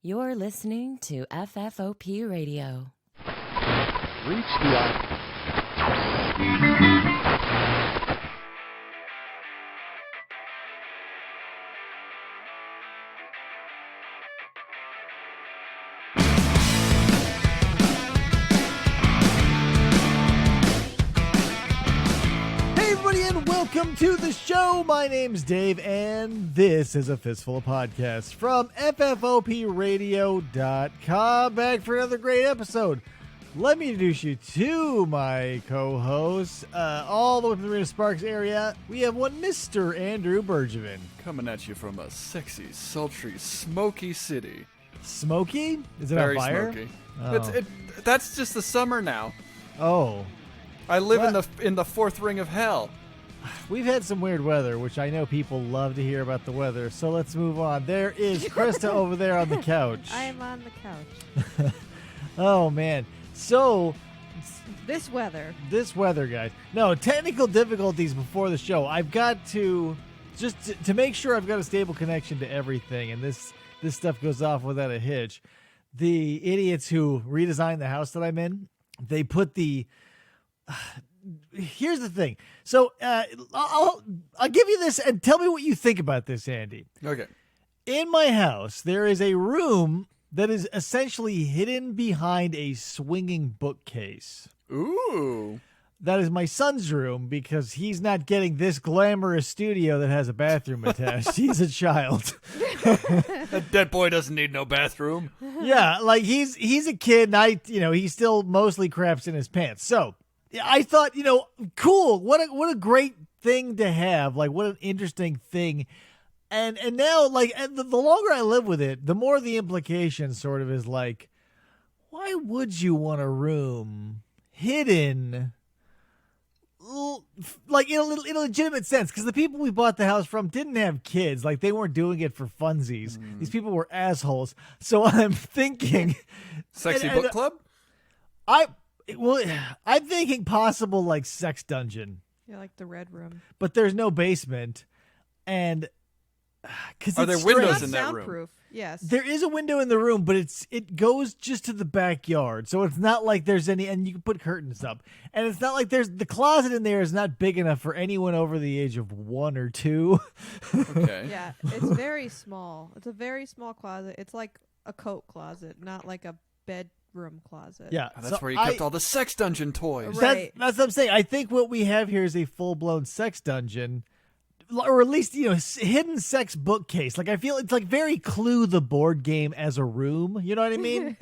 You're listening to FFOP Radio. Reach the Welcome to the show. My name's Dave, and this is a Fistful of Podcasts from FFOPradio.com. Back for another great episode. Let me introduce you to my co-hosts. All the way from the Marina Sparks area, we have one Mr. Andrew Bergevin. Coming at you from a sexy, sultry, smoky city. Smoky? Is it Very on fire? smoky. Oh. That's just the summer now. Oh. I live in the fourth ring of hell. We've had some weird weather, which I know people love to hear about the weather, so let's move on. There is Krista over there on the couch. I am on the couch. Oh, man. So, This weather, guys. No, technical difficulties before the show. I've got to, just to make sure I've got a stable connection to everything, and this stuff goes off without a hitch. The idiots who redesigned the house that I'm in, they put the... Here's the thing. So I'll give you this and tell me what you think about this, Andy. Okay. In my house, there is a room that is essentially hidden behind a swinging bookcase. Ooh. That is my son's room because he's not getting this glamorous studio that has a bathroom attached. He's a child. That boy doesn't need no bathroom. Yeah, like he's a kid and he still mostly craps in his pants. So I thought, cool. What a great thing to have. Like, what an interesting thing. And now, like, the longer I live with it, the more the implication sort of is like, why would you want a room hidden, like, in a legitimate sense? Because the people we bought the house from didn't have kids. Like, they weren't doing it for funsies. These people were assholes. So I'm thinking... Sexy book club? I'm thinking possible, like, sex dungeon. yeah, like the red room. But there's no basement, and Are there windows in that soundproof. room? Yes, there is a window in the room, but it goes just to the backyard, so it's not like there's any, and you can put curtains up, and it's not like the closet in there is not big enough for anyone over the age of 1 or 2. Okay. Yeah, it's very small. It's a very small closet. It's like a coat closet, not like a bedroom closet. Yeah, That's where you kept all the sex dungeon toys. Right. That's what I'm saying. I think what we have here is a full-blown sex dungeon, or at least, hidden sex bookcase. Like, I feel it's like very Clue the board game as a room. You know what I mean?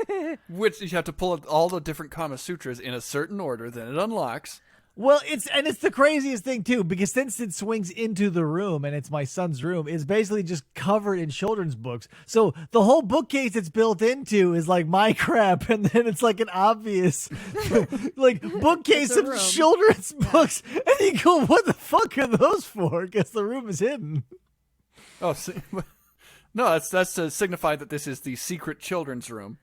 Which you have to pull out all the different Kama Sutras in a certain order, then it unlocks. Well, it's the craziest thing, too, because since it swings into the room and it's my son's room, it's basically just covered in children's books. So the whole bookcase it's built into is like my crap, and then it's like an obvious like bookcase of children's books. And you go, what the fuck are those for? Because the room is hidden. Oh, no, that's to signify that this is the secret children's room.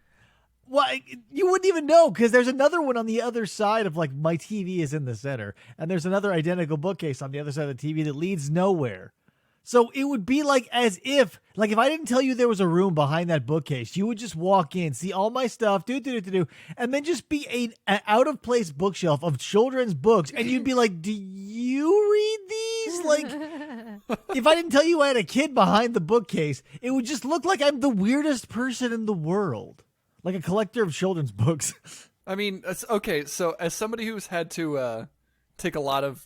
Well, you wouldn't even know because there's another one on the other side of, like, my TV is in the center, and there's another identical bookcase on the other side of the TV that leads nowhere. So it would be like as if I didn't tell you there was a room behind that bookcase, you would just walk in, see all my stuff, and then just be an out-of-place bookshelf of children's books, and you'd be like, do you read these? Like, if I didn't tell you I had a kid behind the bookcase, it would just look like I'm the weirdest person in the world. Like a collector of children's books. I mean, okay, so as somebody who's had to take a lot of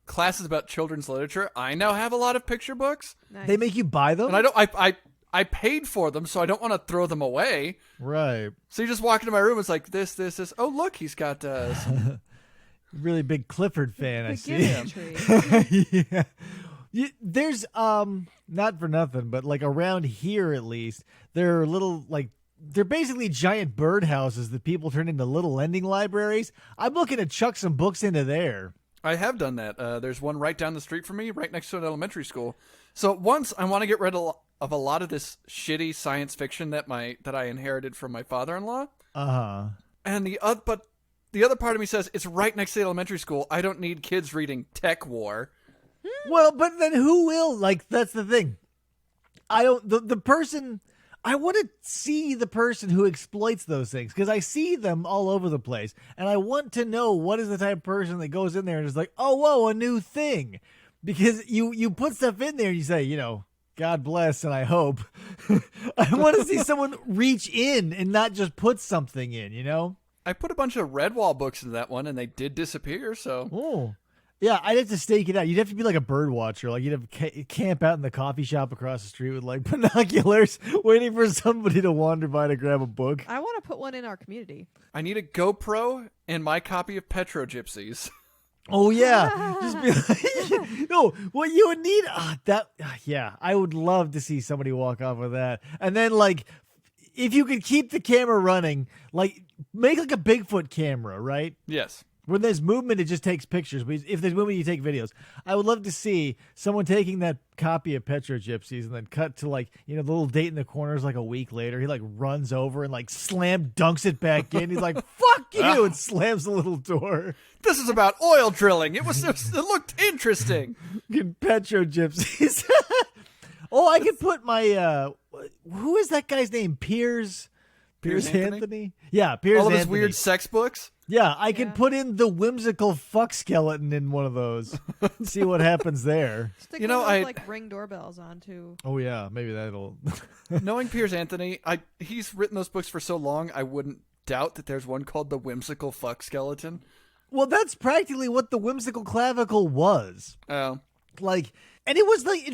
classes about children's literature, I now have a lot of picture books. Nice. They make you buy them? And I paid for them, so I don't want to throw them away. Right. So you just walk into my room, it's like this. Oh, look, he's got some... Really big Clifford fan, I see. Tree. Yeah. There's, not for nothing, but like around here at least, there are little, like, they're basically giant birdhouses that people turn into little lending libraries. I'm looking to chuck some books into there. I have done that. There's one right down the street from me, right next to an elementary school. So once I want to get rid of a lot of this shitty science fiction that I inherited from my father-in-law. Uh-huh. And the other part of me says, it's right next to the elementary school. I don't need kids reading Tech War. Well, but then who will? Like, that's the thing. The person... I want to see the person who exploits those things because I see them all over the place, and I want to know what is the type of person that goes in there and is like, oh, whoa, a new thing. Because you put stuff in there and you say, God bless and I hope. I want to see someone reach in and not just put something in, I put a bunch of Redwall books in that one, and they did disappear, so... Oh. Yeah, I'd have to stake it out. You'd have to be like a bird watcher. Like, you'd have camp out in the coffee shop across the street with, like, binoculars, waiting for somebody to wander by to grab a book. I want to put one in our community. I need a GoPro and my copy of Petro Gypsies. Oh, yeah. Just be like, no, what you would need, yeah, I would love to see somebody walk off with that. And then, like, if you could keep the camera running, like, make like a Bigfoot camera, right? Yes. When there's movement, it just takes pictures. But if there's movement, you take videos. I would love to see someone taking that copy of Petro Gypsies and then cut to, like, the little date in the corners like a week later. He, like, runs over and, like, dunks it back in. He's like, fuck you, and slams the little door. This is about oil drilling. It looked interesting. Petro Gypsies. Oh, I could put my, who is that guy's name? Piers Anthony? Yeah, Piers Anthony. All of his weird sex books? Yeah, I could put in the whimsical fuck skeleton in one of those. See what happens there. Stick one of those, like, Ring doorbells on, too. Oh, yeah, maybe that'll... Knowing Piers Anthony, he's written those books for so long, I wouldn't doubt that there's one called The Whimsical Fuck Skeleton. Well, that's practically what the whimsical clavicle was. Oh. Like, and it was like,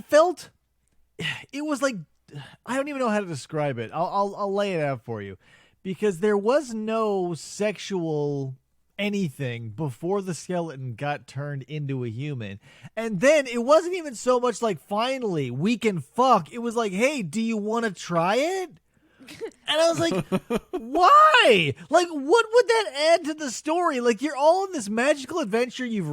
I don't even know how to describe it. I'll lay it out for you. Because there was no sexual anything before the skeleton got turned into a human. And then it wasn't even so much like, finally, we can fuck. It was like, hey, do you want to try it? And I was like, why? Like, what would that add to the story? Like, you're all in this magical adventure. You're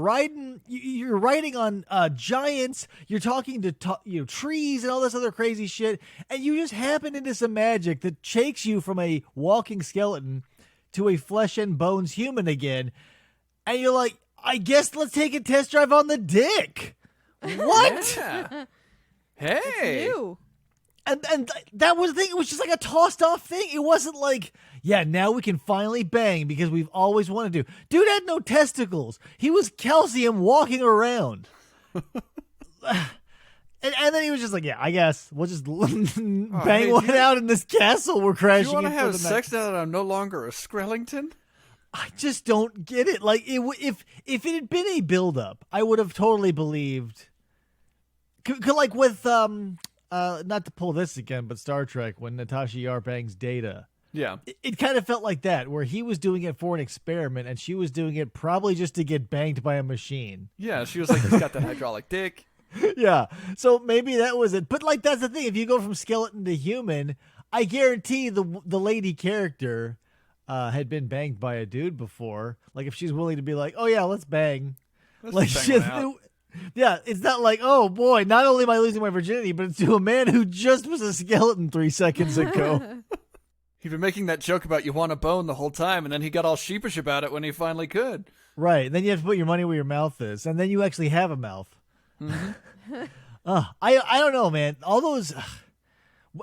riding on giants. You're talking to trees and all this other crazy shit. And you just happen into some magic that shakes you from a walking skeleton to a flesh and bones human again. And you're like, I guess let's take a test drive on the dick. What? Yeah. It's Hey. new. And that was the thing. It was just like a tossed off thing. It wasn't like, yeah, now we can finally bang because we've always wanted to. Dude had no testicles. He was calcium walking around. and then he was just like, yeah, I guess we'll just bang one out in this castle we're crashing Do you want to into have the sex now that I'm no longer a Skrellington? I just don't get it. Like, if it had been a build-up, I would have totally believed. Like with... not to pull this again, but Star Trek, when Natasha Yar bangs Data. Yeah. It kind of felt like that, where he was doing it for an experiment, and she was doing it probably just to get banged by a machine. Yeah, she was like, he's got that hydraulic dick. Yeah, so maybe that was it. But, like, that's the thing. If you go from skeleton to human, I guarantee the lady character had been banged by a dude before. Like, if she's willing to be like, oh, yeah, let's bang. Let's bang one out. Yeah, it's not like, oh boy, not only am I losing my virginity, but it's to a man who just was a skeleton 3 seconds ago. He'd been making that joke about you want a bone the whole time, and then he got all sheepish about it when he finally could. Right, then you have to put your money where your mouth is, and then you actually have a mouth. Mm-hmm. I don't know, man. All those...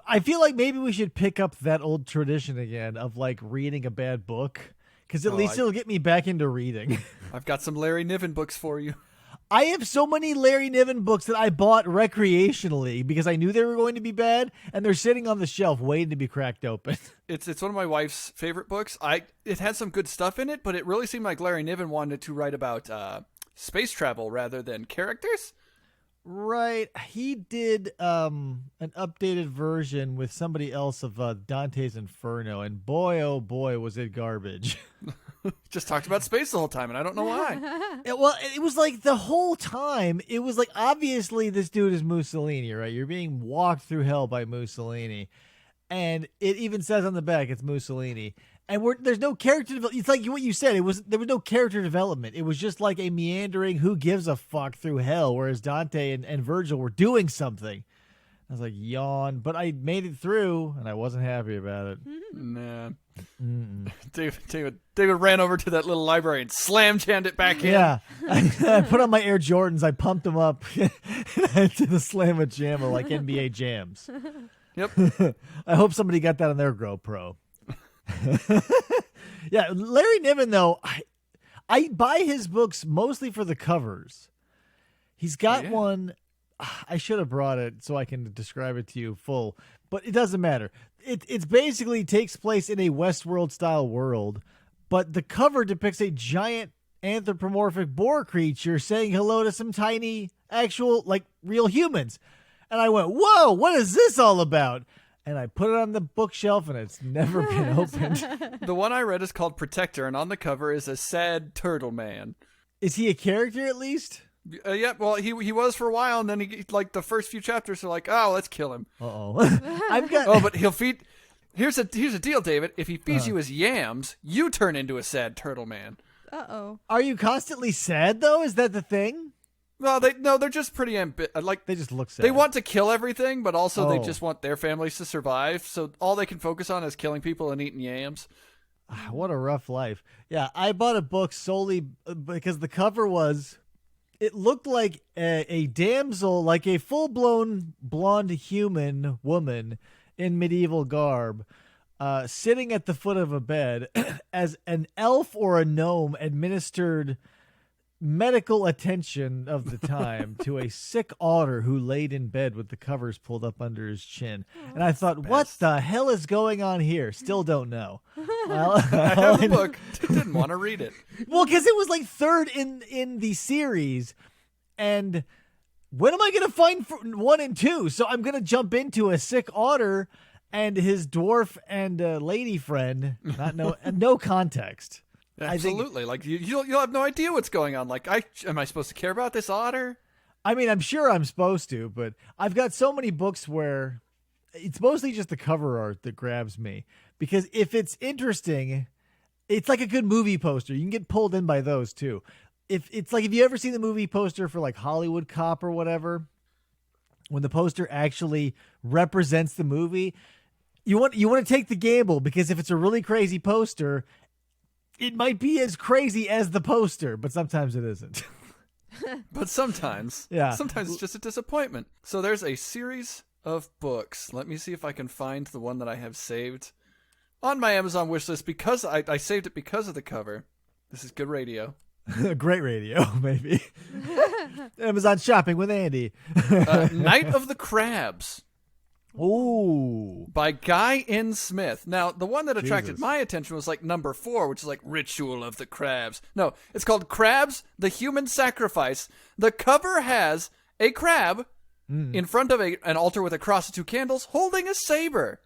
I feel like maybe we should pick up that old tradition again of, like, reading a bad book, because at least it'll get me back into reading. I've got some Larry Niven books for you. I have so many Larry Niven books that I bought recreationally because I knew they were going to be bad, and they're sitting on the shelf waiting to be cracked open. It's one of my wife's favorite books. It had some good stuff in it, but it really seemed like Larry Niven wanted to write about space travel rather than characters. Right. He did an updated version with somebody else of Dante's Inferno, and boy, oh boy, was it garbage. Just talked about space the whole time, and I don't know why. Well, it was like the whole time, it was like, obviously this dude is Mussolini, right? You're being walked through hell by Mussolini. And it even says on the back it's Mussolini. And there's no character development. It's like what you said. There was no character development. It was just like a meandering who gives a fuck through hell, whereas Dante and Virgil were doing something. I was like, yawn. But I made it through, and I wasn't happy about it. Nah. David ran over to that little library and slam-jammed it back in. Yeah. I put on my Air Jordans. I pumped them up. And I did a slam-a-jammer like NBA jams. Yep. I hope somebody got that on their GoPro. Yeah, Larry Niven, though, I buy his books mostly for the covers. He's got one. I should have brought it so I can describe it to you full, but it doesn't matter. It's basically takes place in a Westworld-style world, but the cover depicts a giant anthropomorphic boar creature saying hello to some tiny, actual, like, real humans. And I went, whoa, what is this all about? And I put it on the bookshelf, and it's never been opened. The one I read is called Protector, and on the cover is a sad turtle man. Is he a character at least? Yeah, well, he was for a while, and then he like the first few chapters are like, oh, let's kill him. I've got. Oh, but he'll feed. Here's a deal, David. If he feeds you his yams, you turn into a sad turtle man. Uh-oh. Are you constantly sad though? Is that the thing? Well, they're just pretty like They just look sad. they want to kill everything, but also they Oh. just want their families to survive. So all they can focus on is killing people and eating yams. What a rough life. Yeah, I bought a book solely because the cover was. It looked like a damsel, like a full-blown blonde human woman in medieval garb, sitting at the foot of a bed as an elf or a gnome administered medical attention of the time to a sick otter who laid in bed with the covers pulled up under his chin. And I thought, what the hell is going on here? Still don't know. Well, I have the book. Didn't want to read it. Well, because it was like third in the series, and when am I going to find 1 and 2? So I'm going to jump into a sick otter and his dwarf and lady friend. No context. Absolutely. Like you'll have no idea what's going on. Like, am I supposed to care about this otter? I mean, I'm sure I'm supposed to, but I've got so many books where it's mostly just the cover art that grabs me. Because if it's interesting, it's like a good movie poster. You can get pulled in by those too. If you ever seen the movie poster for like Hollywood Cop or whatever, when the poster actually represents the movie, you want to take the gamble, because if it's a really crazy poster, it might be as crazy as the poster, but sometimes it isn't. But sometimes, sometimes it's just a disappointment. So there's a series of books. Let me see if I can find the one that I have saved on my Amazon wishlist, because I saved it because of the cover. This is good radio. Great radio, maybe. Amazon shopping with Andy. Night of the Crabs. Ooh. By Guy N. Smith. Now, the one that attracted Jesus. my attention was like number 4, which is like Ritual of the Crabs. No, it's called Crabs, the Human Sacrifice. The cover has a crab in front of an altar with a cross and 2 candles holding a saber.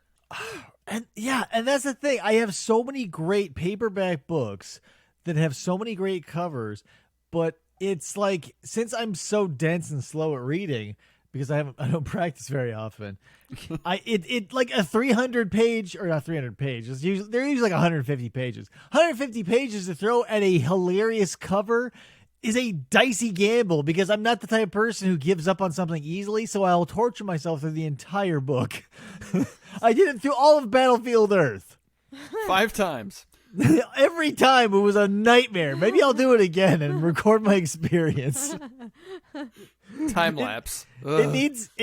And that's the thing. I have so many great paperback books that have so many great covers, but it's like, since I'm so dense and slow at reading, because I don't practice very often, it like a 300 page, or not 300 pages. They're usually like 150 pages. 150 pages to throw at a hilarious cover is a dicey gamble, because I'm not the type of person who gives up on something easily, so I'll torture myself through the entire book. I did it through all of Battlefield Earth. 5 times. Every time it was a nightmare. Maybe I'll do it again and record my experience. Time lapse. It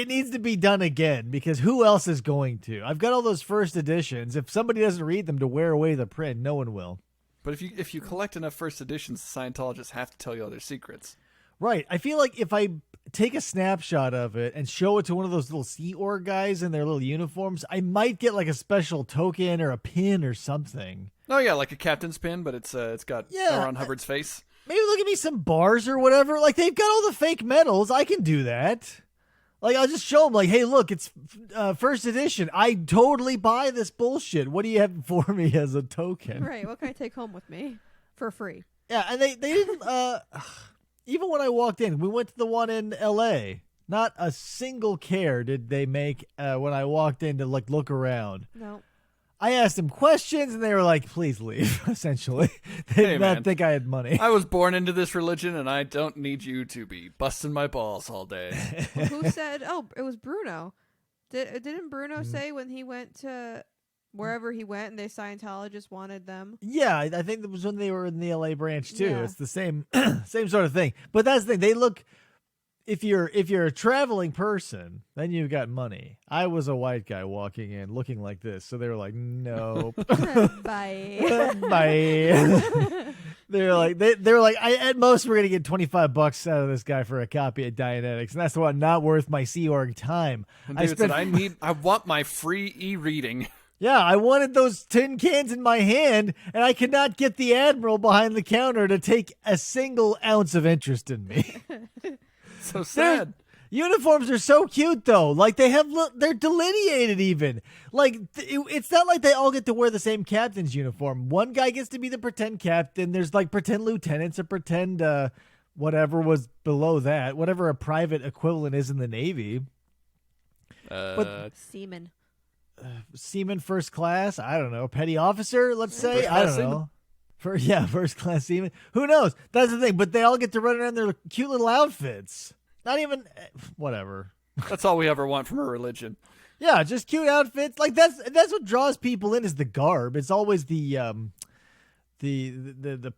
needs to be done again, because who else is going to? I've got all those first editions. If somebody doesn't read them to wear away the print, no one will. But if you collect enough first editions, the Scientologists have to tell you all their secrets. Right. I feel like if I take a snapshot of it and show it to one of those little Sea Org guys in their little uniforms, I might get like a special token or a pin or something. Oh yeah, like a captain's pin, but it's got L. Ron Hubbard's face. Maybe they'll give me some bars or whatever. Like, they've got all the fake medals. I can do that. Like, I'll just show them, like, hey, look, it's first edition. I totally buy this bullshit. What do you have for me as a token? Right. What can I take home with me for free? Yeah, and they didn't, even when I walked in, we went to the one in L.A., not a single care did they make when I walked in to, like, look around. No. I asked them questions, and they were like, please leave, essentially. They did not think I had money. I was born into this religion, and I don't need you to be busting my balls all day. Well, who said? Oh, it was Bruno. Didn't Bruno say when he went to wherever he went and they Scientologists wanted them? Yeah, I think it was when they were in the LA branch too. Yeah. It's the same same sort of thing. But that's the thing. They look if you're a traveling person, then you've got money. I was a white guy walking in looking like this, so they were like, nope. Bye. Bye. they were like, at most we're gonna get $25 out of this guy for a copy of Dianetics, and that's what not worth my Sea Org time. And David said, I want my free e-reading. Yeah, I wanted those tin cans in my hand, and I could not get the Admiral behind the counter to take a single ounce of interest in me. So sad. Uniforms are so cute, though. Like, they're delineated even. Like, it's not like they all get to wear the same captain's uniform. One guy gets to be the pretend captain. There's, like, pretend lieutenants or pretend whatever was below that, whatever a private equivalent is in the Navy. But Seaman first class, I don't know. Petty officer, let's say. I don't know. First class seaman. Who knows? That's the thing. But they all get to run around in their cute little outfits. Not even whatever. That's all we ever want from a religion. Yeah, just cute outfits. Like that's what draws people in is the garb. It's always the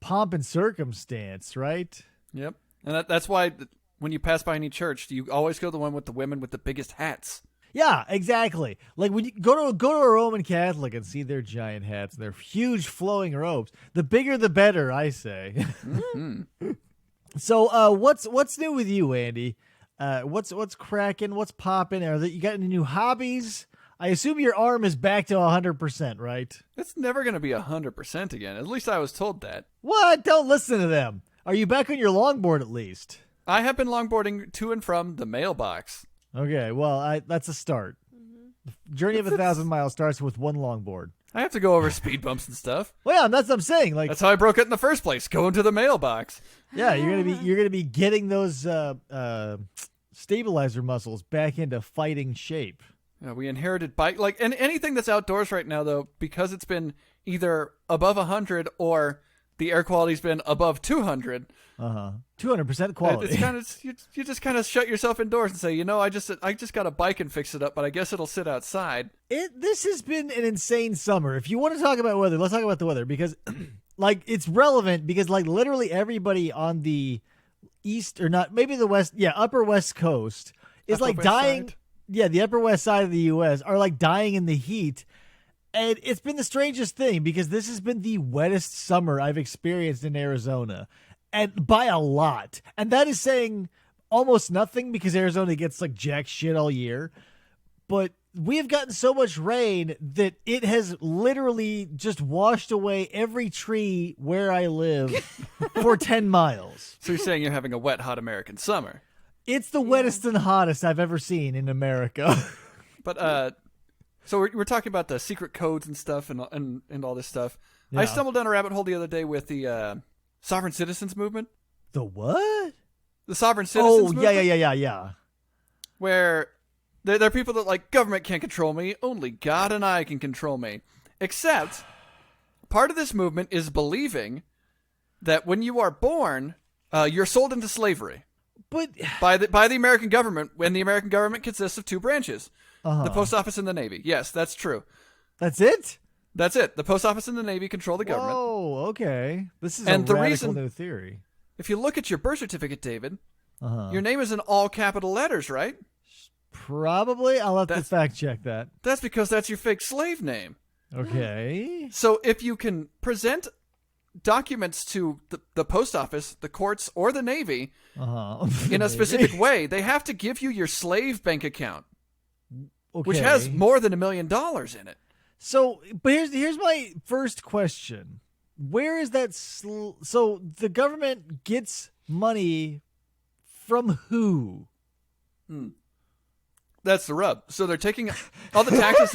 pomp and circumstance, right? Yep. And that's why when you pass by any church, you always go to the one with the women with the biggest hats. Yeah, exactly. Like when you go to a Roman Catholic and see their giant hats and their huge flowing robes, the bigger the better, I say. Mm-hmm. So, what's new with you, Andy? What's cracking? What's popping? You got any new hobbies? I assume your arm is back to 100%, right? It's never going to be 100% again. At least I was told that. What? Don't listen to them. Are you back on your longboard at least? I have been longboarding to and from the mailbox. Okay, well, that's a start. Mm-hmm. Journey of 1,000 miles starts with one longboard. I have to go over speed bumps and stuff. Well, yeah, that's what I'm saying. Like that's how I broke it in the first place. Going to the mailbox. Yeah, you're gonna be getting those stabilizer muscles back into fighting shape. Yeah, we inherited bike and anything that's outdoors right now though, because it's been either above 100 or the air quality's been above 200. 200% quality. It's kind of you just kind of shut yourself indoors and say, I just got a bike and fix it up, but I guess it'll sit outside. This has been an insane summer. If you want to talk about weather, let's talk about the weather because, like, it's relevant because like literally everybody on the east or not maybe the west, upper west coast is like dying. Side. Yeah, the upper west side of the U.S. are like dying in the heat. And it's been the strangest thing because this has been the wettest summer I've experienced in Arizona. And by a lot. And that is saying almost nothing because Arizona gets like jack shit all year. But we have gotten so much rain that it has literally just washed away every tree where I live for 10 miles. So you're saying you're having a wet, hot American summer. It's the wettest and hottest I've ever seen in America. But, so we're talking about the secret codes and stuff and all this stuff. Yeah. I stumbled down a rabbit hole the other day with the sovereign citizens movement. The what? The sovereign citizens movement. Yeah. Where there are people that like, government can't control me. Only God and I can control me. Except part of this movement is believing that when you are born, you're sold into slavery. But by the American government, when the American government consists of two branches. The post office and the Navy. Yes, that's true. That's it? That's it. The post office and the Navy control the government. Oh, okay. This is a radical new theory. If you look at your birth certificate, David, your name is in all capital letters, right? Probably. I'll have to fact check that. That's because that's your fake slave name. Okay. So if you can present documents to the post office, the courts, or the Navy in a specific way, they have to give you your slave bank account. Okay. Which has more than $1 million in it. So, but here's my first question: where is that? So the government gets money from who? That's the rub. So they're taking all the taxes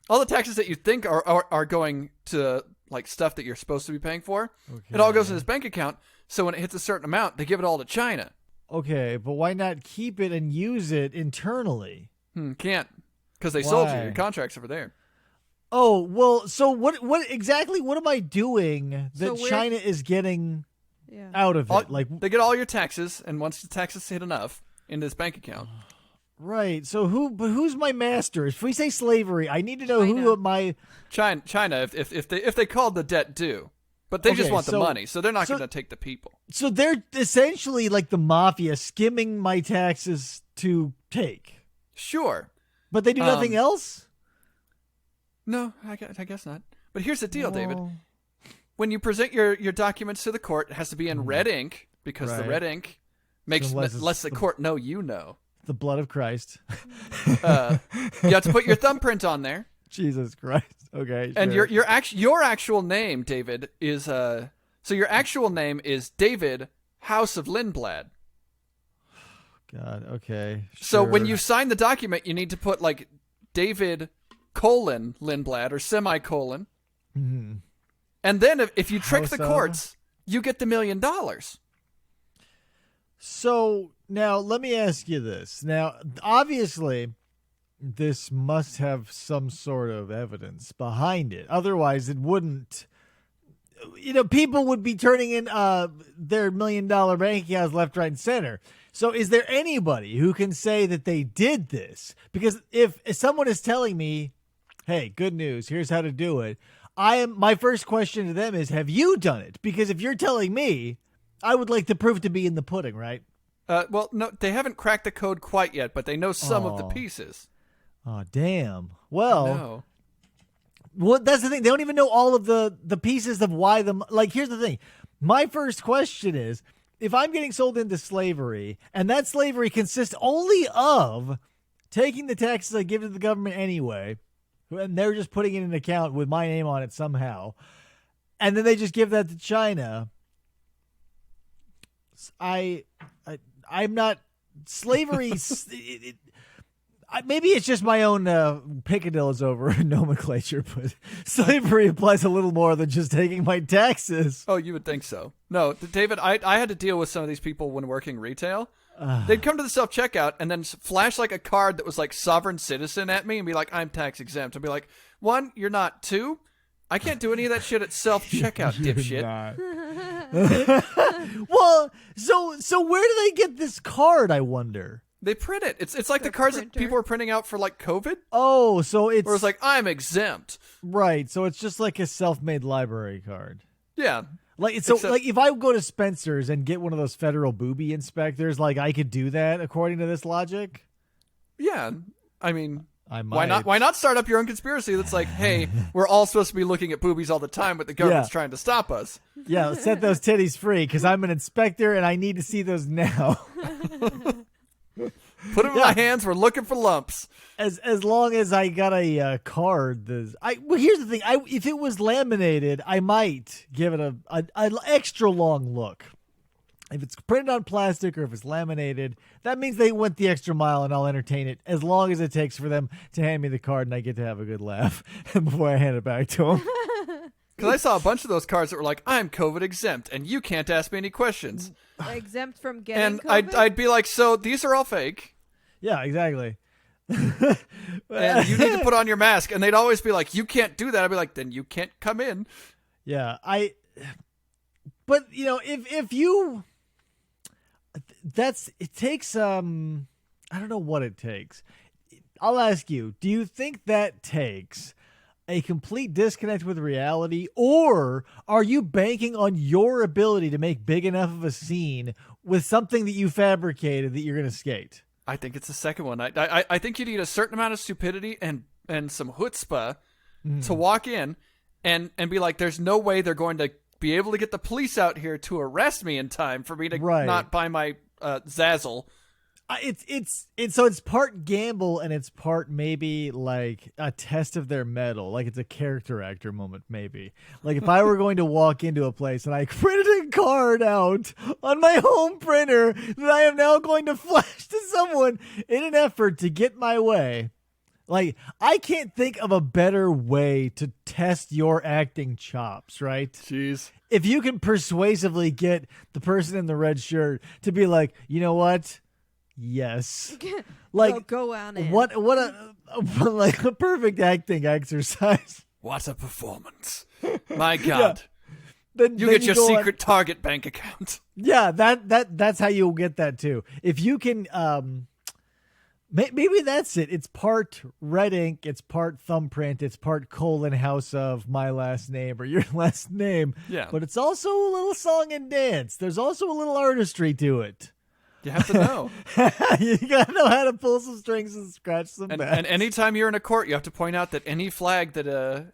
all the taxes that you think are going to like stuff that you're supposed to be paying for. Okay. It all goes in his bank account. So when it hits a certain amount, they give it all to China. Okay, but why not keep it and use it internally? Can't, because they sold you. Your contract's over there. Oh, well, so what exactly, what am I doing that China is getting out of it? They get all your taxes, and once the taxes hit enough in this bank account. Right, so who's my master? If we say slavery, I need to know who my... China, if they called the debt due, But they just want the money, so they're not going to take the people. So they're essentially like the mafia, skimming my taxes to take. Sure. But they do nothing else? No, I guess not. But here's the deal, David. When you present your documents to the court, it has to be in red ink, because the red ink lets the court know you know. The blood of Christ. You have to put your thumbprint on there. Jesus Christ. Okay. And sure. your actual name, David, is so your actual name is David House of Lindblad. God. Okay. So sure. when you sign the document, you need to put like David : Lindblad or semicolon. Mm-hmm. And then if you trick House the of? courts, you get the $1 million. So now let me ask you this. Now, obviously, this must have some sort of evidence behind it. Otherwise, it wouldn't. People would be turning in their $1 million bank accounts left, right, and center. So is there anybody who can say that they did this? Because if someone is telling me, hey, good news, here's how to do it, my first question to them is, have you done it? Because if you're telling me, I would like the proof to be in the pudding, right? Well, no, they haven't cracked the code quite yet, but they know some of the pieces. Oh, damn. Well, No. Well, that's the thing. They don't even know all of the pieces of why them. Like, here's the thing. My first question is, if I'm getting sold into slavery, and that slavery consists only of taking the taxes I give to the government anyway, and they're just putting it in an account with my name on it somehow, and then they just give that to China, I'm not slavery. Maybe it's just my own picadillos over nomenclature, but slavery applies a little more than just taking my taxes. Oh, you would think so. No, David, I had to deal with some of these people when working retail. They'd come to the self-checkout and then flash like a card that was like sovereign citizen at me and be like, I'm tax exempt. I'd be like, 1, you're not. 2, I can't do any of that shit at self-checkout, dipshit. Well, so where do they get this card, I wonder? They print it. It's like the cards that people are printing out for like COVID. Oh, so it's... Or it's like, I'm exempt. Right, so it's just like a self-made library card. Yeah. Like if I go to Spencer's and get one of those federal booby inspectors, like I could do that according to this logic? Yeah. I mean, I might. Why not start up your own conspiracy that's like, hey, we're all supposed to be looking at boobies all the time, but the government's trying to stop us. Yeah, set those titties free because I'm an inspector and I need to see those now. Put them in my hands. We're looking for lumps. As long as I got a card. Well, here's the thing. If it was laminated, I might give it an extra long look. If it's printed on plastic or if it's laminated, that means they went the extra mile, and I'll entertain it as long as it takes for them to hand me the card and I get to have a good laugh before I hand it back to them. Because I saw a bunch of those cards that were like, I'm COVID exempt, and you can't ask me any questions. Exempt from getting and COVID? I'd be like, so these are all fake. Yeah, exactly. And you need to put on your mask. And they'd always be like, you can't do that. I'd be like, then you can't come in. Yeah, but if you, it takes, I don't know what it takes. I'll ask you, do you think that takes a complete disconnect with reality, or are you banking on your ability to make big enough of a scene with something that you fabricated that you're going to skate? I think it's the second one. I think you need a certain amount of stupidity and some chutzpah to walk in and be like, there's no way they're going to be able to get the police out here to arrest me in time for me to not buy my Zazzle. It's part gamble and it's part maybe like a test of their mettle, like it's a character actor moment maybe. Like if I were going to walk into a place and I printed a card out on my home printer that I am now going to flash to someone in an effort to get my way. Like, I can't think of a better way to test your acting chops, right? Jeez. If you can persuasively get the person in the red shirt to be like, you know what? Yes. Like, go on in. What a perfect acting exercise. What a performance. My God. Yeah. Then you get your secret Target bank account. Yeah, that's how you'll get that too. If you can Maybe that's it. It's part red ink, it's part thumbprint, it's part colon house of my last name or your last name. Yeah. But it's also a little song and dance. There's also a little artistry to it. You have to know. You gotta know how to pull some strings and scratch some backs. And anytime you're in a court, you have to point out that any flag that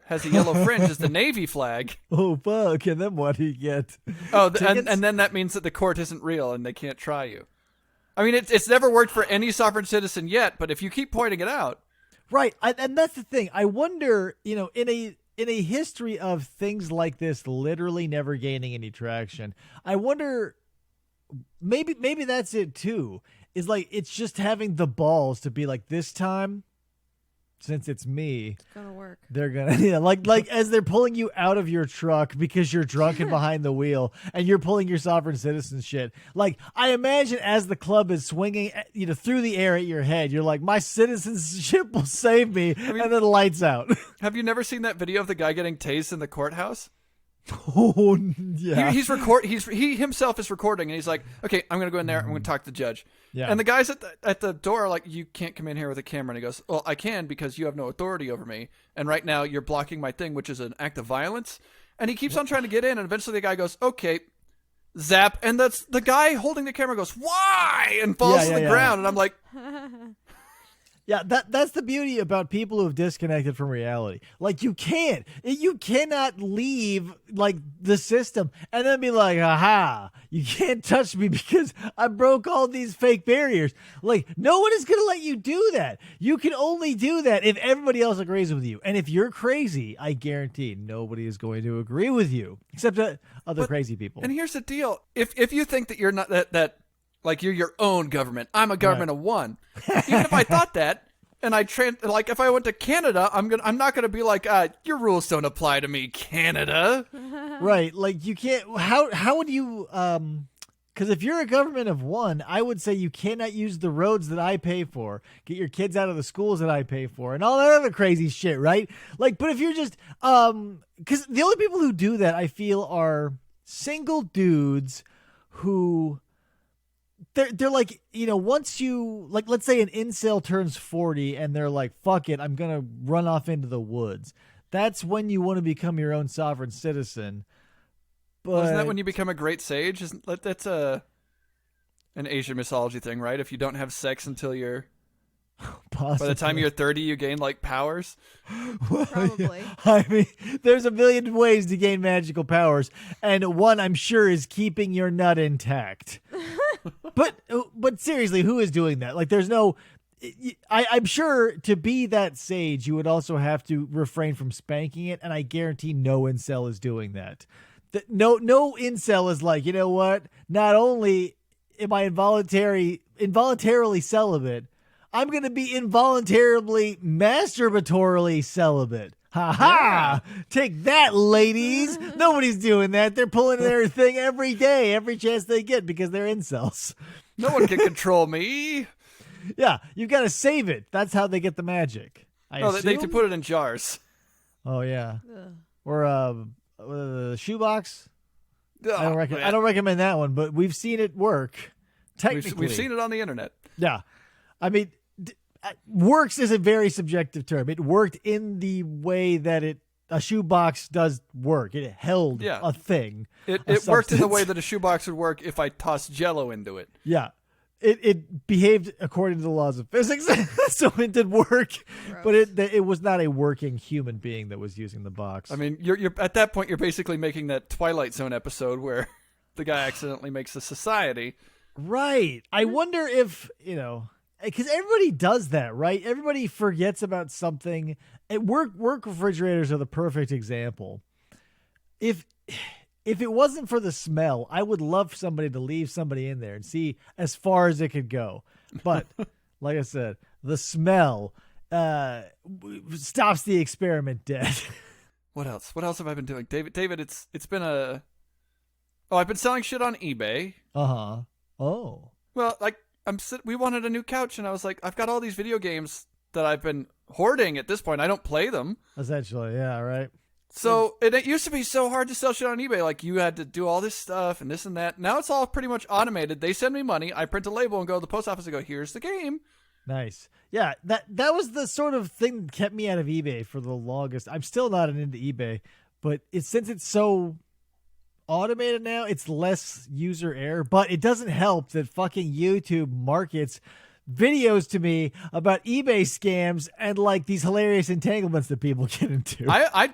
has a yellow fringe is the Navy flag. Oh, fuck. And then what do you get? Oh, and then that means that the court isn't real and they can't try you. I mean, it's never worked for any sovereign citizen yet, but if you keep pointing it out. Right. And that's the thing. I wonder, in a history of things like this literally never gaining any traction, I wonder... Maybe that's it too. Is like it's just having the balls to be like, this time, since it's me, It's gonna work. they're gonna like as they're pulling you out of your truck because you're drunk and behind the wheel and you're pulling your sovereign citizen shit. Like I imagine as the club is swinging through the air at your head, you're like, my citizenship will save me, and then the lights out. Have you never seen that video of the guy getting tased in the courthouse? Oh yeah. He himself is recording, and he's like, "Okay, I'm gonna go in there. I'm gonna talk to the judge." Yeah. And the guys at the door are like, "You can't come in here with a camera." And he goes, "Well, I can because you have no authority over me, and right now you're blocking my thing, which is an act of violence." And he keeps on trying to get in, and eventually the guy goes, "Okay." Zap, and that's the guy holding the camera goes, "Why?" and falls to the ground, and I'm like, yeah, that's the beauty about people who've disconnected from reality. Like you cannot leave like the system and then be like, aha, you can't touch me because I broke all these fake barriers. Like no one is going to let you do that. You can only do that if everybody else agrees with you. And if you're crazy, I guarantee nobody is going to agree with you except other crazy people. And here's the deal. If you think that you're not that like you're your own government, I'm a government of one. Even if I thought that, and like if I went to Canada, I'm not gonna be like, your rules don't apply to me, Canada. Right? Like you can't. How would you? Because if you're a government of one, I would say you cannot use the roads that I pay for, get your kids out of the schools that I pay for, and all that other crazy shit, right? Like, but if you're just, because the only people who do that, I feel, are single dudes who. They're like, once you, like, let's say an incel turns 40 and they're like, fuck it, I'm going to run off into the woods. That's when you want to become your own sovereign citizen. But isn't that when you become a great sage? That's an Asian mythology thing, right? If you don't have sex until you're... Possibly. By the time you're 30, you gain, like, powers? Probably. I mean, there's a million ways to gain magical powers, and one, I'm sure, is keeping your nut intact. But seriously, who is doing that? Like, there's no... I'm sure to be that sage, you would also have to refrain from spanking it, and I guarantee no incel is doing that. No incel is like, you know what? Not only am I involuntarily celibate, I'm going to be involuntarily masturbatorily celibate. Ha ha! Take that, ladies! Nobody's doing that. They're pulling their thing every day, every chance they get because they're incels. No one can control me. Yeah, you've got to save it. That's how they get the magic. They have to put it in jars. Oh, yeah. Ugh. Or the shoebox. Oh, I don't recommend that one, but we've seen it work. Technically. We've seen it on the internet. Yeah. I mean, works is a very subjective term. It worked in the way that a shoebox does work. It held a thing. It worked in the way that a shoebox would work if I tossed Jell-O into it. Yeah. It behaved according to the laws of physics, so it did work. Gross. But it was not a working human being that was using the box. I mean, you're at that point, you're basically making that Twilight Zone episode where the guy accidentally makes a society. Right. I wonder if, because everybody does that, right? Everybody forgets about something. Work refrigerators are the perfect example. If it wasn't for the smell, I would love somebody to leave somebody in there and see as far as it could go. But like I said, the smell stops the experiment dead. What else? What else have I been doing? David, it's been I've been selling shit on eBay. Uh-huh. Oh. Well, like we wanted a new couch and I was like, I've got all these video games that I've been hoarding at this point. I don't play them. Essentially, yeah, right. So it used to be so hard to sell shit on eBay. Like you had to do all this stuff and this and that. Now it's all pretty much automated. They send me money. I print a label and go to the post office and go, here's the game. Nice. Yeah, that was the sort of thing that kept me out of eBay for the longest. I'm still not into eBay, but since it's so automated now, it's less user error. But it doesn't help that fucking YouTube markets videos to me about eBay scams and like these hilarious entanglements that people get into.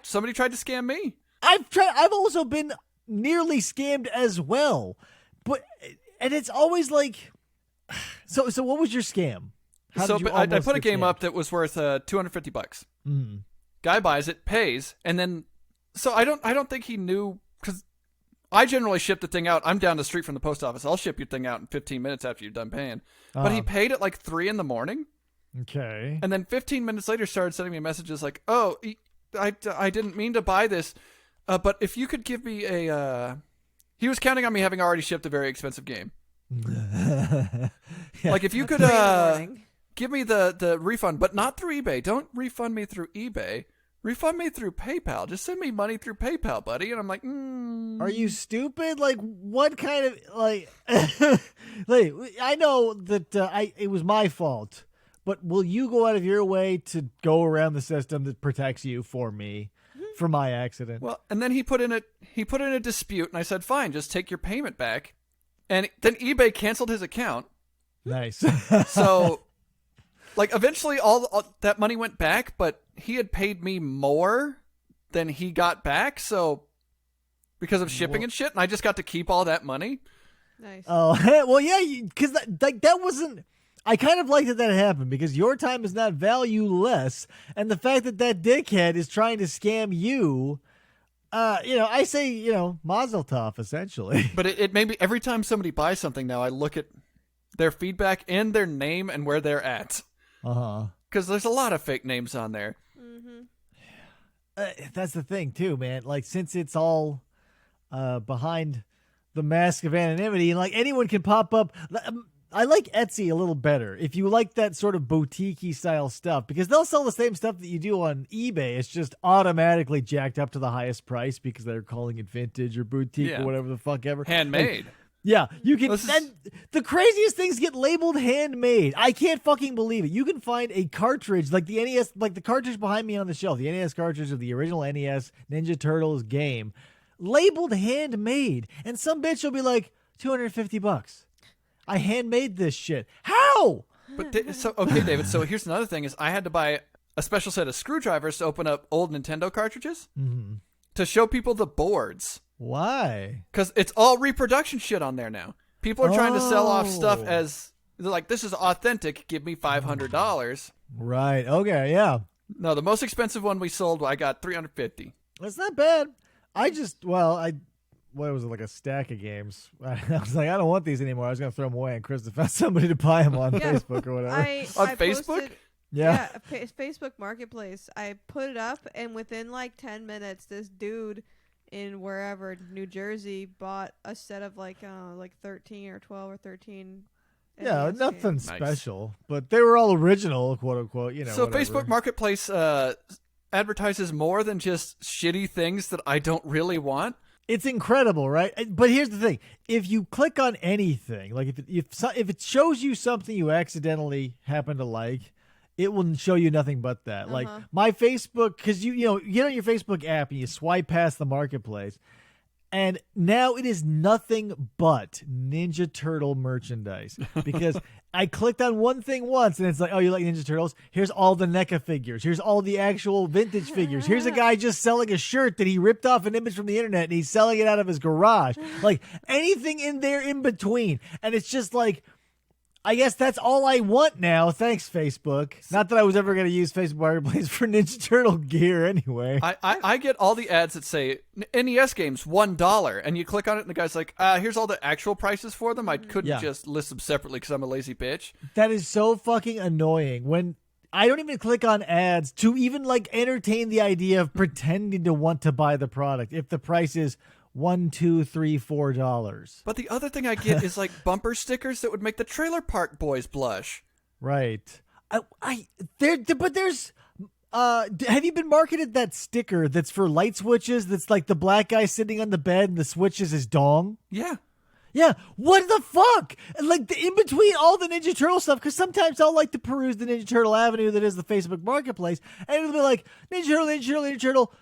Somebody tried to scam me. I've also been nearly scammed as well, and it's always like, so what was your scam? I put a game up that was worth $250. Mm. Guy buys it, pays, and then I don't think he knew, because I generally ship the thing out. I'm down the street from the post office. I'll ship your thing out in 15 minutes after you're done paying. But he paid at like 3 a.m. Okay. And then 15 minutes later started sending me messages like, "Oh, I didn't mean to buy this, but if you could give me a..." He was counting on me having already shipped a very expensive game. Yeah. Like, if you could give me the refund, but not through eBay. Don't refund me through eBay. Refund me through PayPal. Just send me money through PayPal, buddy. And I'm like, Are you stupid? Like, what kind of, like, like, I know that it was my fault, but will you go out of your way to go around the system that protects you for me, for my accident? Well, and then he put in a dispute, and I said, fine, just take your payment back. And then eBay canceled his account. Nice. So, like, eventually all that money went back, but he had paid me more than he got back, so because of shipping and shit, and I just got to keep all that money. Nice. Oh, well, yeah, because that wasn't... I kind of like that happened, because your time is not valueless, and the fact that dickhead is trying to scam you... I say, mazel tov, essentially. But it made me, every time somebody buys something now, I look at their feedback and their name and where they're at. Uh-huh. Because there's a lot of fake names on there. Mm-hmm. That's the thing, too, man. Like, since it's all behind the mask of anonymity, like, anyone can pop up... I like Etsy a little better if you like that sort of boutique-y style stuff, because they'll sell the same stuff that you do on eBay. It's just automatically jacked up to the highest price because they're calling it vintage or boutique or whatever the fuck ever. Handmade. Yeah, you can. The craziest things get labeled handmade. I can't fucking believe it. You can find a cartridge like the NES, like the cartridge behind me on the shelf, the NES cartridge of the original NES Ninja Turtles game, labeled handmade, and some bitch will be like $250. I handmade this shit. How? But okay, David. So here's another thing: is I had to buy a special set of screwdrivers to open up old Nintendo cartridges to show people the boards. Why? Because it's all reproduction shit on there now. People are trying to sell off stuff as they're like, "This is authentic. Give me $500." Right. Okay. Yeah. No, the most expensive one we sold, I got $350. That's not bad. What was it, like a stack of games? I was like, I don't want these anymore. I was going to throw them away, and Krista found somebody to buy them on Facebook or whatever. On Facebook? Facebook Marketplace. I put it up, and within like 10 minutes, this dude in wherever, New Jersey, bought a set of like 13 or 12 or 13. Yeah, NES nothing games. special, but they were all original, quote unquote. So whatever. Facebook Marketplace advertises more than just shitty things that I don't really want. It's incredible, right? But here's the thing: if you click on anything, like if it shows you something you accidentally happen to like, it will show you nothing but that. Like my Facebook, because you get on your Facebook app and you swipe past the marketplace, and now it is nothing but Ninja Turtle merchandise. Because I clicked on one thing once, and it's like, oh, you like Ninja Turtles? Here's all the NECA figures. Here's all the actual vintage figures. Here's a guy just selling a shirt that he ripped off an image from the internet, and he's selling it out of his garage. Like, anything in there in between. And it's just like, I guess that's all I want now. Thanks, Facebook. Not that I was ever going to use Facebook Marketplace for Ninja Turtle gear anyway. I get all the ads that say NES games $1, and you click on it, and the guy's like, here's all the actual prices for them. I couldn't just list them separately because I'm a lazy bitch. That is so fucking annoying. When I don't even click on ads to even like entertain the idea of pretending to want to buy the product if the price is $1, $2, $3, $4. But the other thing I get is like bumper stickers that would make the Trailer Park Boys blush. Right. But there's have you been marketed that sticker that's for light switches that's like the black guy sitting on the bed and the switch is his dong? Yeah. Yeah, what the fuck? And like in between all the Ninja Turtle stuff, because sometimes I'll like to peruse the Ninja Turtle avenue that is the Facebook Marketplace, and it'll be like Ninja Turtle, Ninja Turtle, Ninja Turtle,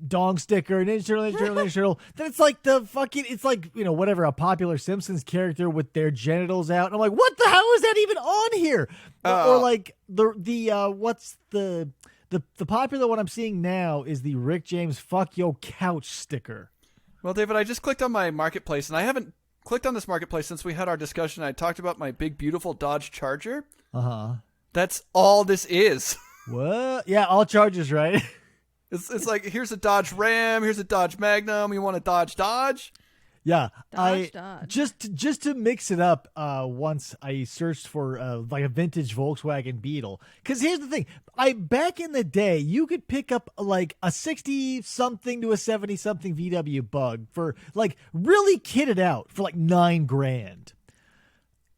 dong sticker, Ninja Turtle, Ninja Turtle, Ninja Turtle. Then it's like it's like, whatever, a popular Simpsons character with their genitals out. And I'm like, what the hell is that even on here? Or like what's the popular one I'm seeing now is the Rick James fuck yo couch sticker. Well, David, I just clicked on my marketplace, and I haven't clicked on this marketplace since we had our discussion. I talked about my big, beautiful Dodge Charger. That's all this is. What? Yeah, all Chargers, right? It's like, here's a Dodge Ram, here's a Dodge Magnum. You want a Dodge? Yeah, Dodge. Just to mix it up. Once I searched for like a vintage Volkswagen Beetle, because here's the thing: back in the day, you could pick up like a 60-something to a 70-something VW Bug for like really kitted out for like $9,000.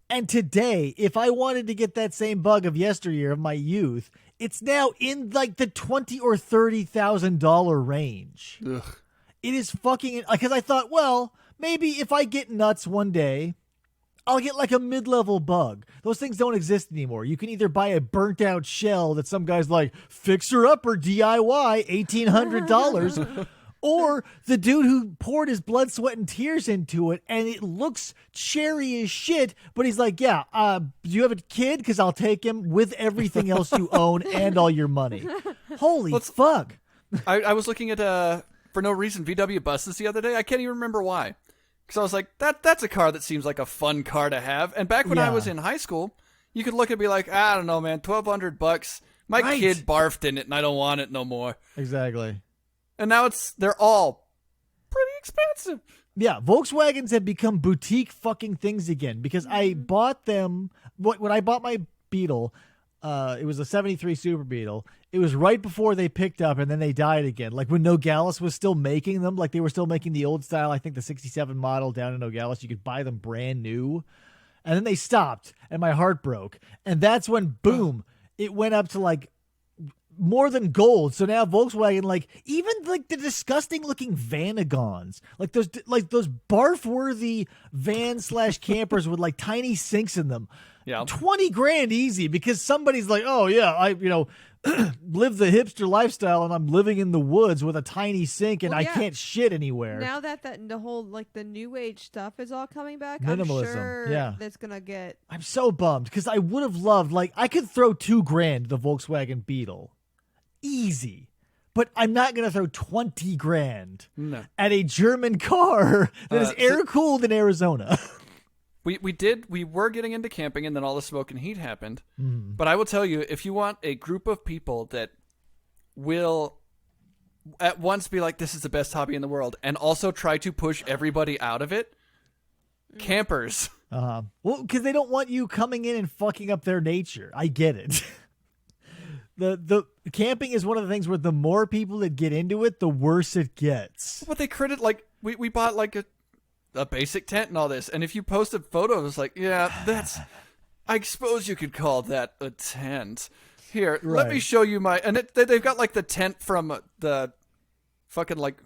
And today, if I wanted to get that same Bug of yesteryear of my youth, it's now in like the $20,000 or $30,000 range. Ugh. It is fucking, because I thought, well, maybe if I get nuts one day, I'll get like a mid-level Bug. Those things don't exist anymore. You can either buy a burnt-out shell that some guy's like, fixer-upper DIY, $1,800, or the dude who poured his blood, sweat, and tears into it, and it looks cherry as shit, but he's like, yeah, do you have a kid? Because I'll take him with everything else you own and all your money. Holy fuck. I was looking at, for no reason, VW buses the other day. I can't even remember why. Because I was like, that's a car that seems like a fun car to have. And back when I was in high school, you could look and be like, I don't know, man, $1,200. My kid barfed in it, and I don't want it no more. Exactly. And now they're all pretty expensive. Yeah, Volkswagens have become boutique fucking things again, because I bought them when I bought my Beetle. It was a 73 Super Beetle. It was right before they picked up, and then they died again. Like when Nogales was still making them, like they were still making the old style, I think the 67 model down in Nogales. You could buy them brand new. And then they stopped, and my heart broke. And that's when, boom, it went up to like more than gold. So now Volkswagen, like even like the disgusting looking Vanagons, like those barf worthy van/campers with like tiny sinks in them. Yeah, $20,000 easy, because somebody's like, oh yeah, I live the hipster lifestyle, and I'm living in the woods with a tiny sink, and I can't shit anywhere. Now that the whole like the new age stuff is all coming back, minimalism, I'm sure that's gonna get. I'm so bummed, because I would have loved, like, I could throw $2,000 the Volkswagen Beetle. Easy. But I'm not going to throw $20,000 at a German car that is air-cooled in Arizona. We were getting into camping, and then all the smoke and heat happened. But I will tell you, if you want a group of people that will at once be like, this is the best hobby in the world, and also try to push everybody out of it, campers. Well, because they don't want you coming in and fucking up their nature. I get it. The camping is one of the things where the more people that get into it, the worse it gets. But they credit, like, we bought like a basic tent and all this, and if you posted photos, like, yeah, that's, I suppose you could call that a tent. Here, let me show you my, and they've got like the tent from the fucking like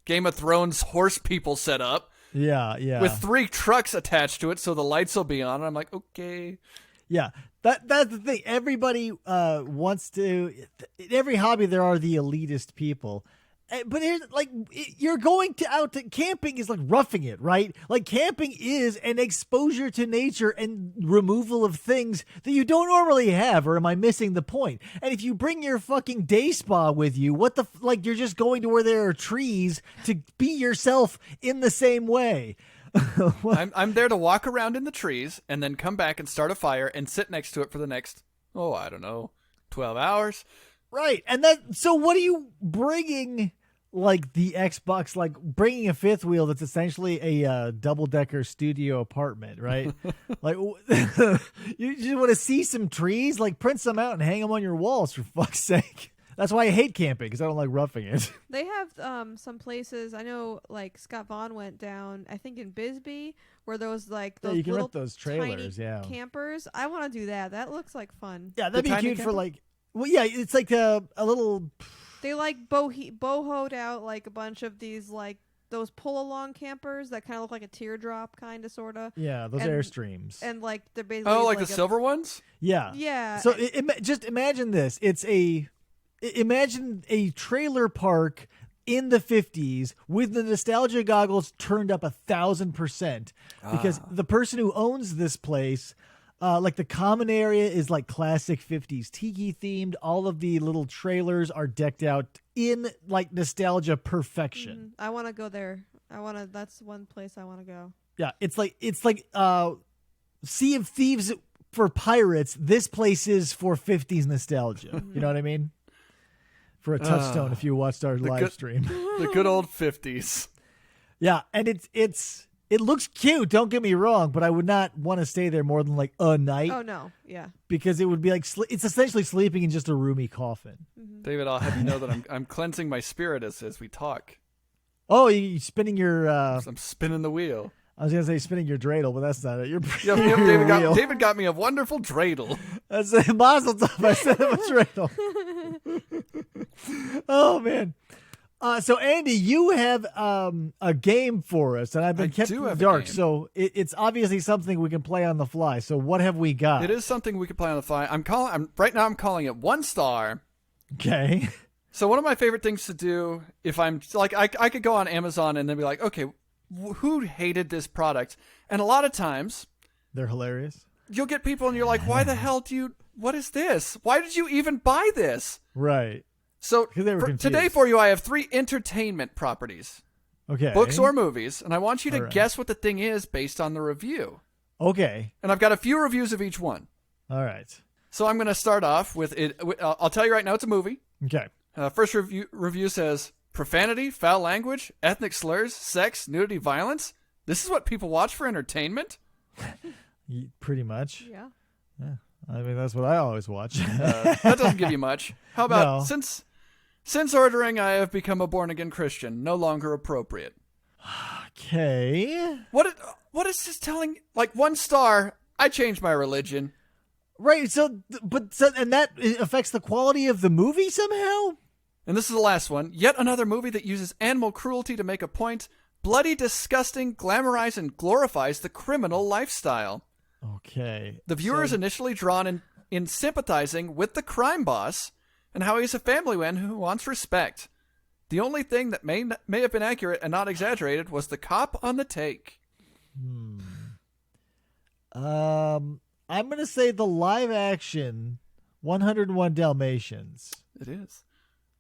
Game of Thrones horse people set up. Yeah. With 3 trucks attached to it, so the lights will be on. And I'm like, okay. Yeah. That's the thing. Everybody wants to. In every hobby, there are the elitist people. But here's, like, you're going out to camping is like roughing it, right? Like, camping is an exposure to nature and removal of things that you don't normally have. Or am I missing the point? And if you bring your fucking day spa with you, what the like? You're just going to where there are trees to be yourself in the same way. I'm there to walk around in the trees and then come back and start a fire and sit next to it for the next, I don't know, 12 hours. Right. And so what are you bringing, like the Xbox, like bringing a fifth wheel that's essentially a double-decker studio apartment, right? Like, you just want to see some trees? Like, print some out and hang them on your walls, for fuck's sake. That's why I hate camping, because I don't like roughing it. They have some places, I know, like Scott Vaughn went down, I think in Bisbee, where there was like those you can little rent those trailers, tiny campers. I want to do that. That looks like fun. Yeah, that'd be cute for like, well, yeah, it's like a little. They like bohoed out like a bunch of these like those pull along campers that kind of look like a teardrop, kind of, sort of. Yeah, those Airstreams. And like they're basically like the silver ones. Yeah. Yeah. So just imagine this. Imagine a trailer park in the 50s with the nostalgia goggles turned up 1,000%, because the person who owns this place, like the common area is like classic 50s tiki themed. All of the little trailers are decked out in like nostalgia perfection. I want to go there. That's one place I want to go. Yeah, it's like Sea of Thieves for pirates. This place is for 50s nostalgia. You know what I mean? For a touchstone, if you watched our live stream. The good old 50s. Yeah, and it looks cute, don't get me wrong, but I would not want to stay there more than like a night. Oh, no. Yeah. Because it would be like, it's essentially sleeping in just a roomy coffin. David, I'll have you know that I'm cleansing my spirit as we talk. Oh, you spinning your... I'm spinning the wheel. I was going to say spinning your dreidel, but that's not it. David got me a wonderful dreidel. That's a mazel tov. I said a dreidel. Oh, man. So, Andy, you have a game for us, and I've been kept in the dark, so it's obviously something we can play on the fly. So what have we got? It is something we can play on the fly. Right now I'm calling it 1 star. Okay. So one of my favorite things to do, if I'm like, I could go on Amazon and then be like, okay, who hated this product? And a lot of times they're hilarious. You'll get people and you're like, why the hell what is this? Why did you even buy this? Right. So today for you, I have 3 entertainment properties. Okay. Books or movies. And I want you to guess what the thing is based on the review. Okay. And I've got a few reviews of each one. All right. So I'm going to start off with it. I'll tell you right now, it's a movie. Okay. First review says, profanity, foul language, ethnic slurs, sex, nudity, violence. This is what people watch for entertainment? Pretty much. Yeah. I mean, that's what I always watch. That doesn't give you much. How about, since ordering, I have become a born-again Christian. No longer appropriate. Okay. What is this telling? Like 1 star, I changed my religion. Right, and that affects the quality of the movie somehow? And this is the last one. Yet another movie that uses animal cruelty to make a point. Bloody, disgusting, glamorizes and glorifies the criminal lifestyle. Okay. The viewer is initially drawn in sympathizing with the crime boss and how he's a family man who wants respect. The only thing that may have been accurate and not exaggerated was the cop on the take. I'm going to say the live action 101 Dalmatians. It is.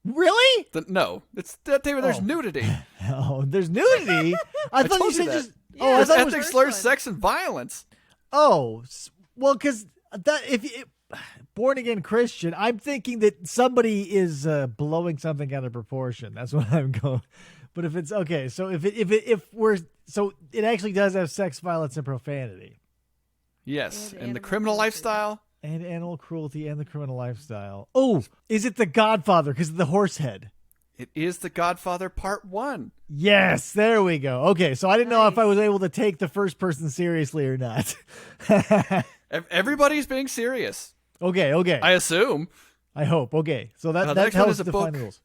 Really? No. It's David, there's nudity. Oh, there's nudity? I thought you said that. just... Yeah, I thought ethnic slurs, sex, and violence. Oh, well, because born again Christian, I'm thinking that somebody is blowing something out of proportion. That's what I'm going. But if it's okay, so it actually does have sex, violence, and profanity. Yes, and the criminal lifestyle. And animal cruelty and the criminal lifestyle. Oh, is it The Godfather because of the horse head? It is The Godfather Part 1. Yes, there we go. Okay, so I didn't know if I was able to take the first person seriously or not. Everybody's being serious. Okay. I assume. I hope. Okay, so that next helps one is a define book. the rules.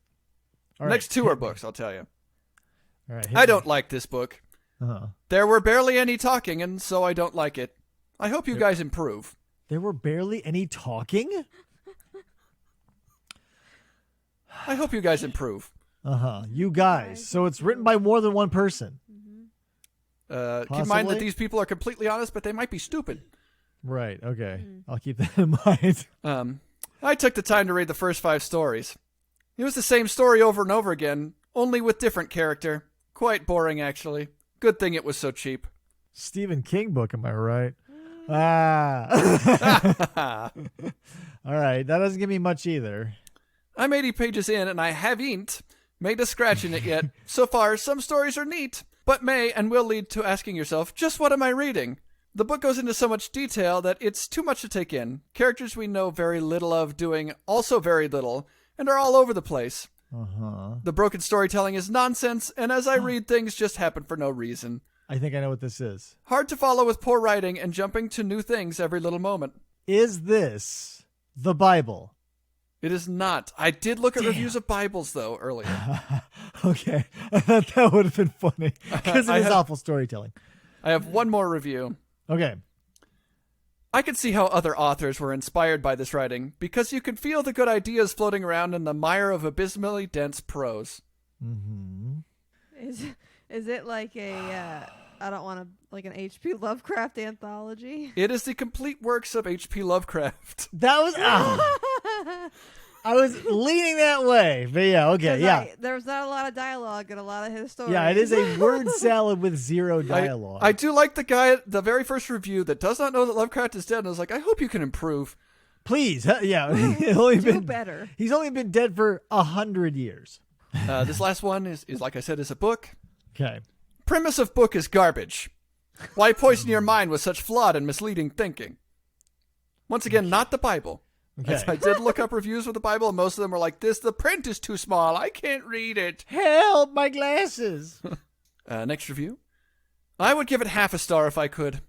Next 2 are books, I'll tell you. All right. I don't like this book. Uh-huh. There were barely any talking, and so I don't like it. I hope you guys improve. There were barely any talking? I hope you guys improve. You guys. So it's written by more than one person. Keep in mind that these people are completely honest, but they might be stupid. Right. Okay. I'll keep that in mind. I took the time to read the first 5 stories. It was the same story over and over again, only with different character. Quite boring, actually. Good thing it was so cheap. Stephen King book, am I right? All right. That doesn't give me much either. I'm 80 pages in, and I haven't made a scratch in it yet. So far, some stories are neat, but may and will lead to asking yourself, just what am I reading? The book goes into so much detail that it's too much to take in. Characters we know very little of doing also very little, and are all over the place. The broken storytelling is nonsense, and as I read, things just happen for no reason. I think I know what this is. Hard to follow with poor writing and jumping to new things every little moment. Is this the Bible? It is not. I did look at reviews of Bibles, though, earlier. Okay. I thought that would have been funny because it is awful storytelling. I have one more review. Okay. I can see how other authors were inspired by this writing because you can feel the good ideas floating around in the mire of abysmally dense prose. Mm-hmm. Is it like a I don't want to like an H.P. Lovecraft anthology? It is the complete works of H.P. Lovecraft. That was I was leaning that way, but yeah, okay, yeah. There's not a lot of dialogue and a lot of his stories. Yeah, it is a word salad with zero dialogue. I do like the guy at the very first review that does not know that Lovecraft is dead, and I was like, I hope you can improve. Please, yeah. Better. He's only been dead for 100 years. This last one is like I said, is a book. Okay. Premise of book is garbage. Why poison your mind with such flawed and misleading thinking? Once again, not the Bible. Okay. I did look up reviews for the Bible, and most of them were like, the print is too small. I can't read it. Help, my glasses. Next review. I would give it half a star if I could.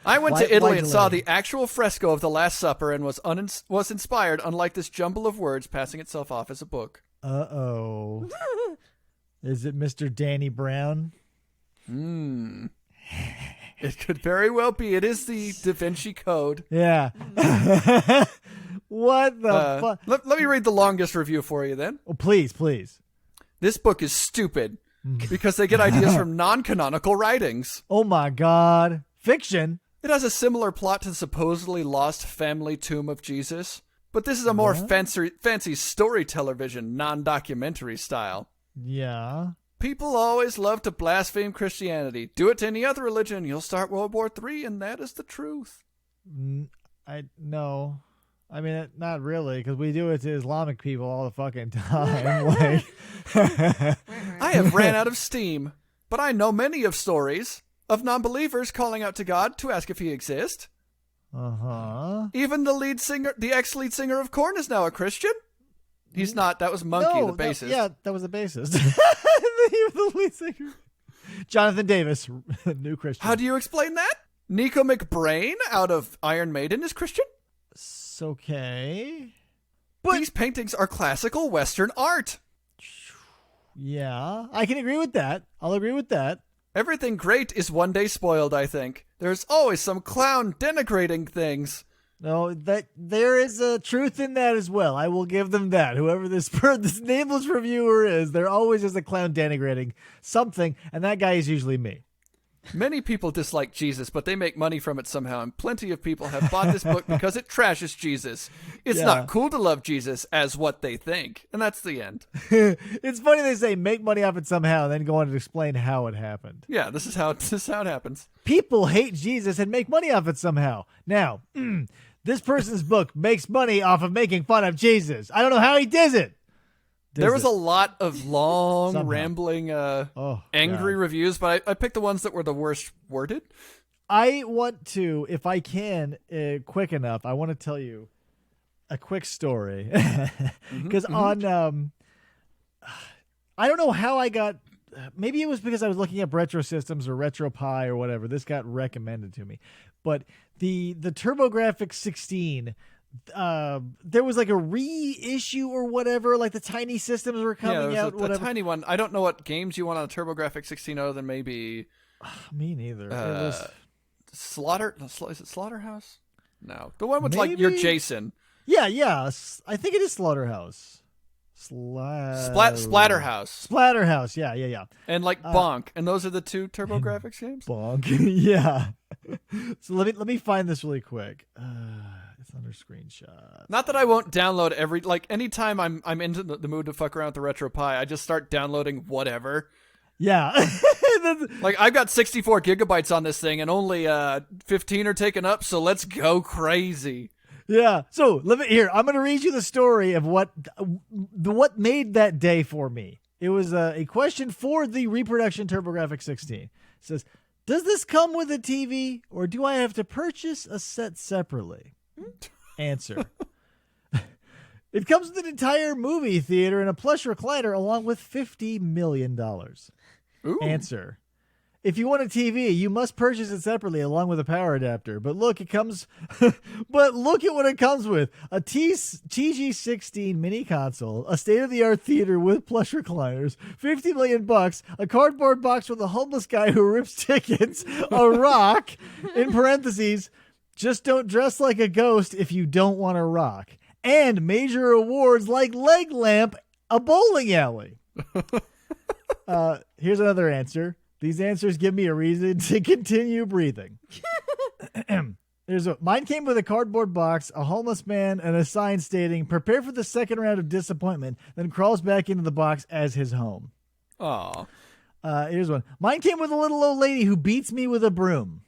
I went to Italy and saw the actual fresco of the Last Supper and was inspired, unlike this jumble of words passing itself off as a book. Uh-oh. Is it Mr. Danny Brown? It could very well be. It is the Da Vinci Code. Yeah. What the fuck? Let me read the longest review for you then. Oh, please, please. This book is stupid because they get ideas from non-canonical writings. Oh my God. Fiction? It has a similar plot to the supposedly lost family tomb of Jesus, but this is a more fancy story television, non-documentary style. Yeah. People always love to blaspheme Christianity. Do it to any other religion, you'll start World War III, and that is the truth. No. I mean, not really, because we do it to Islamic people all the fucking time. Like, I have ran out of steam, but I know many of stories of non-believers calling out to God to ask if he exists. Uh-huh. Even the ex-lead singer of Korn is now a Christian. He's not. That was Monkey, the bassist. That was the bassist. The lead singer. Jonathan Davis, new Christian. How do you explain that? Nico McBrain out of Iron Maiden is Christian? It's okay. But these paintings are classical Western art. Yeah, I can agree with that. I'll agree with that. Everything great is one day spoiled, I think. There's always some clown denigrating things. No, that there is a truth in that as well. I will give them that. Whoever this nameless reviewer is, there always is a clown denigrating something, and that guy is usually me. Many people dislike Jesus, but they make money from it somehow, and plenty of people have bought this book because it trashes Jesus. It's not cool to love Jesus as what they think, and that's the end. It's funny they say make money off it somehow and then go on to explain how it happened. Yeah, this is how it happens. People hate Jesus and make money off it somehow. Now, this person's book makes money off of making fun of Jesus. I don't know how he does it. There was a lot of long, rambling, angry God. reviews, but I picked the ones that were the worst worded. I want to, if I can, quick enough, I want to tell you a quick story. Because on, I don't know how I got, maybe it was because I was looking up Retro Systems or RetroPie or whatever. This got recommended to me. But the TurboGrafx 16, there was like a reissue or whatever, like the tiny systems were coming out. A tiny one. I don't know what games you want on a TurboGrafx 16 other than maybe. Me neither. It was Is it Slaughterhouse? No, the one with like your Jason. Yeah. I think it is Slaughterhouse. Splatterhouse. Splatterhouse. Yeah. And like Bonk, and those are the two TurboGrafx games. Bonk. Yeah. So let me find this really quick. It's under screenshots. Not that I won't download anytime I'm into the mood to fuck around with the RetroPie, I just start downloading whatever. Yeah. Like I've got 64 gigabytes on this thing and only 15 are taken up, so let's go crazy. Yeah. So I'm going to read you the story of what made that day for me. It was a question for the reproduction TurboGrafx 16. It says, does this come with a TV or do I have to purchase a set separately? Answer. It comes with an entire movie theater and a plush recliner along with $50 million. Ooh. Answer. If you want a TV, you must purchase it separately along with a power adapter. But look, it comes. But look at what it comes with: a TG16 mini console, a state-of-the-art theater with plush recliners, $50 million, a cardboard box with a homeless guy who rips tickets, a rock, in parentheses, just don't dress like a ghost if you don't want to rock, and major awards like leg lamp, a bowling alley. Here's another answer. These answers give me a reason to continue breathing. Mine came with a cardboard box, a homeless man, and a sign stating, "Prepare for the second round of disappointment," then crawls back into the box as his home. Aw. Here's one. Mine came with a little old lady who beats me with a broom.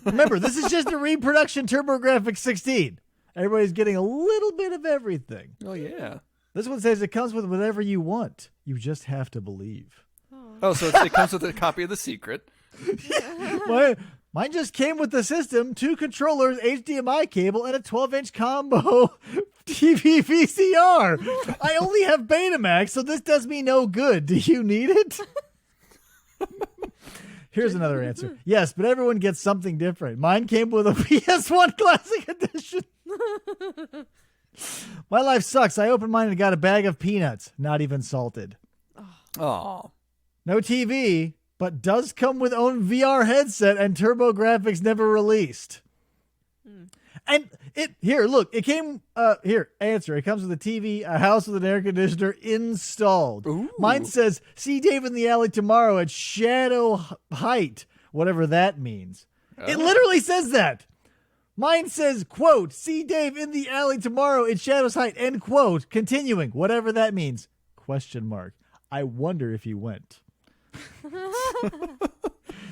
Remember, this is just a reproduction TurboGrafx 16. Everybody's getting a little bit of everything. Oh, yeah. This one says it comes with whatever you want. You just have to believe. Oh, so it comes with a copy of The Secret. Mine just came with the system, 2 controllers, HDMI cable, and a 12-inch combo TV VCR. I only have Betamax, so this does me no good. Do you need it? Here's another answer. Yes, but everyone gets something different. Mine came with a PS1 Classic Edition. My life sucks. I opened mine and got a bag of peanuts, not even salted. Oh. No TV, but does come with own VR headset and TurboGrafx never released. And it came answer. It comes with a TV, a house with an air conditioner installed. Ooh. Mine says, "See Dave in the alley tomorrow at Shadow Height," whatever that means. Oh. It literally says that. Mine says, quote, "See Dave in the alley tomorrow at Shadow's Height," end quote, continuing, whatever that means, question mark. I wonder if he went.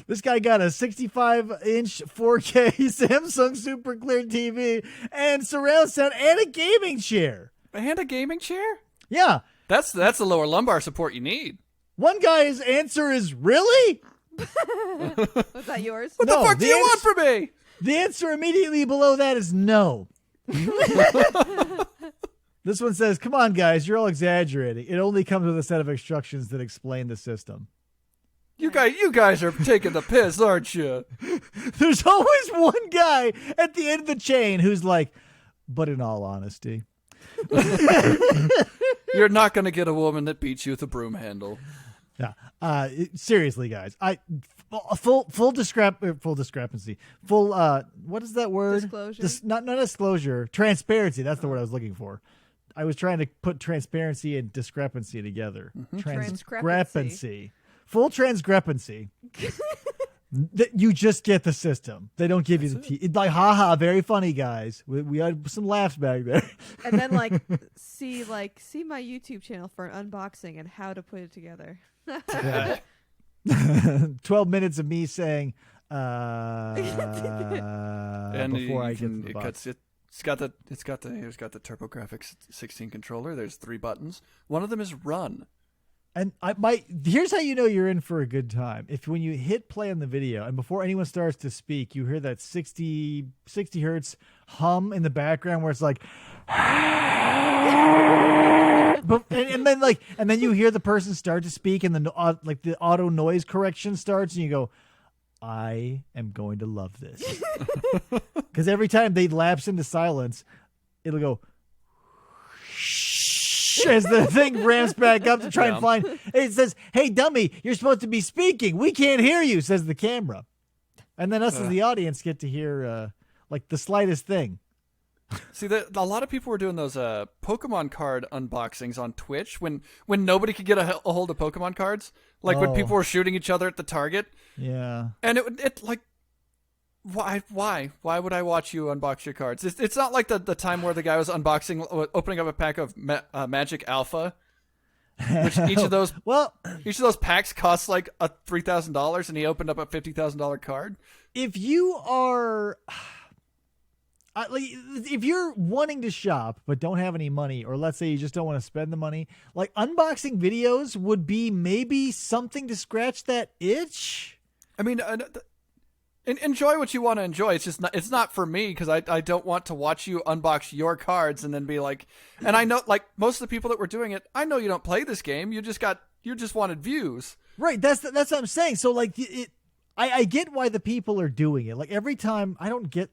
This guy got a 65-inch 4K Samsung Super Clear TV and surround sound and a gaming chair. And a gaming chair? Yeah. That's the lower lumbar support you need. One guy's answer is, really? Was that yours? What the fuck do you want from me? The answer immediately below that is no. This one says, "Come on, guys, you're all exaggerating. It only comes with a set of instructions that explain the system." You guys are taking the piss, aren't you? There's always one guy at the end of the chain who's like, "But in all honesty." You're not going to get a woman that beats you with a broom handle. Yeah. Seriously, guys. Full discrepancy. What is that word? Disclosure? Not disclosure. Transparency. That's the word I was looking for. I was trying to put transparency and discrepancy together. Transcrepancy. Full transcrepancy. You just get the system. They don't give you the tea. It's like, haha, very funny, guys. We had some laughs back there. And then see my YouTube channel for an unboxing and how to put it together. 12 minutes of me saying, and before I get to the box. It's got the TurboGrafx 16 controller. There's 3 buttons. One of them is run. And here's how you know you're in for a good time. If when you hit play on the video and before anyone starts to speak, you hear that 60 hertz hum in the background where it's like, and then you hear the person start to speak and the auto noise correction starts and you go, I am going to love this. Because every time they lapse into silence, it'll go as the thing ramps back up to try and find. It says, "Hey, dummy, you're supposed to be speaking. We can't hear you," says the camera. And then us as the audience get to hear the slightest thing. See, a lot of people were doing those Pokemon card unboxings on Twitch when nobody could get a hold of Pokemon cards. When people were shooting each other at the target. Yeah. And it why would I watch you unbox your cards? It's not like the time where the guy was opening up a pack of Magic Alpha, which each of those packs costs like $3,000, and he opened up a $50,000 card. If you are, if you're wanting to shop but don't have any money, or let's say you just don't want to spend the money, unboxing videos would be maybe something to scratch that itch. I mean. Enjoy what you want to enjoy. It's not for me because I don't want to watch you unbox your cards and then be like, and I know most of the people that were doing it, I know you don't play this game. You just wanted views. Right. That's what I'm saying. So I get why the people are doing it. Like every time I don't get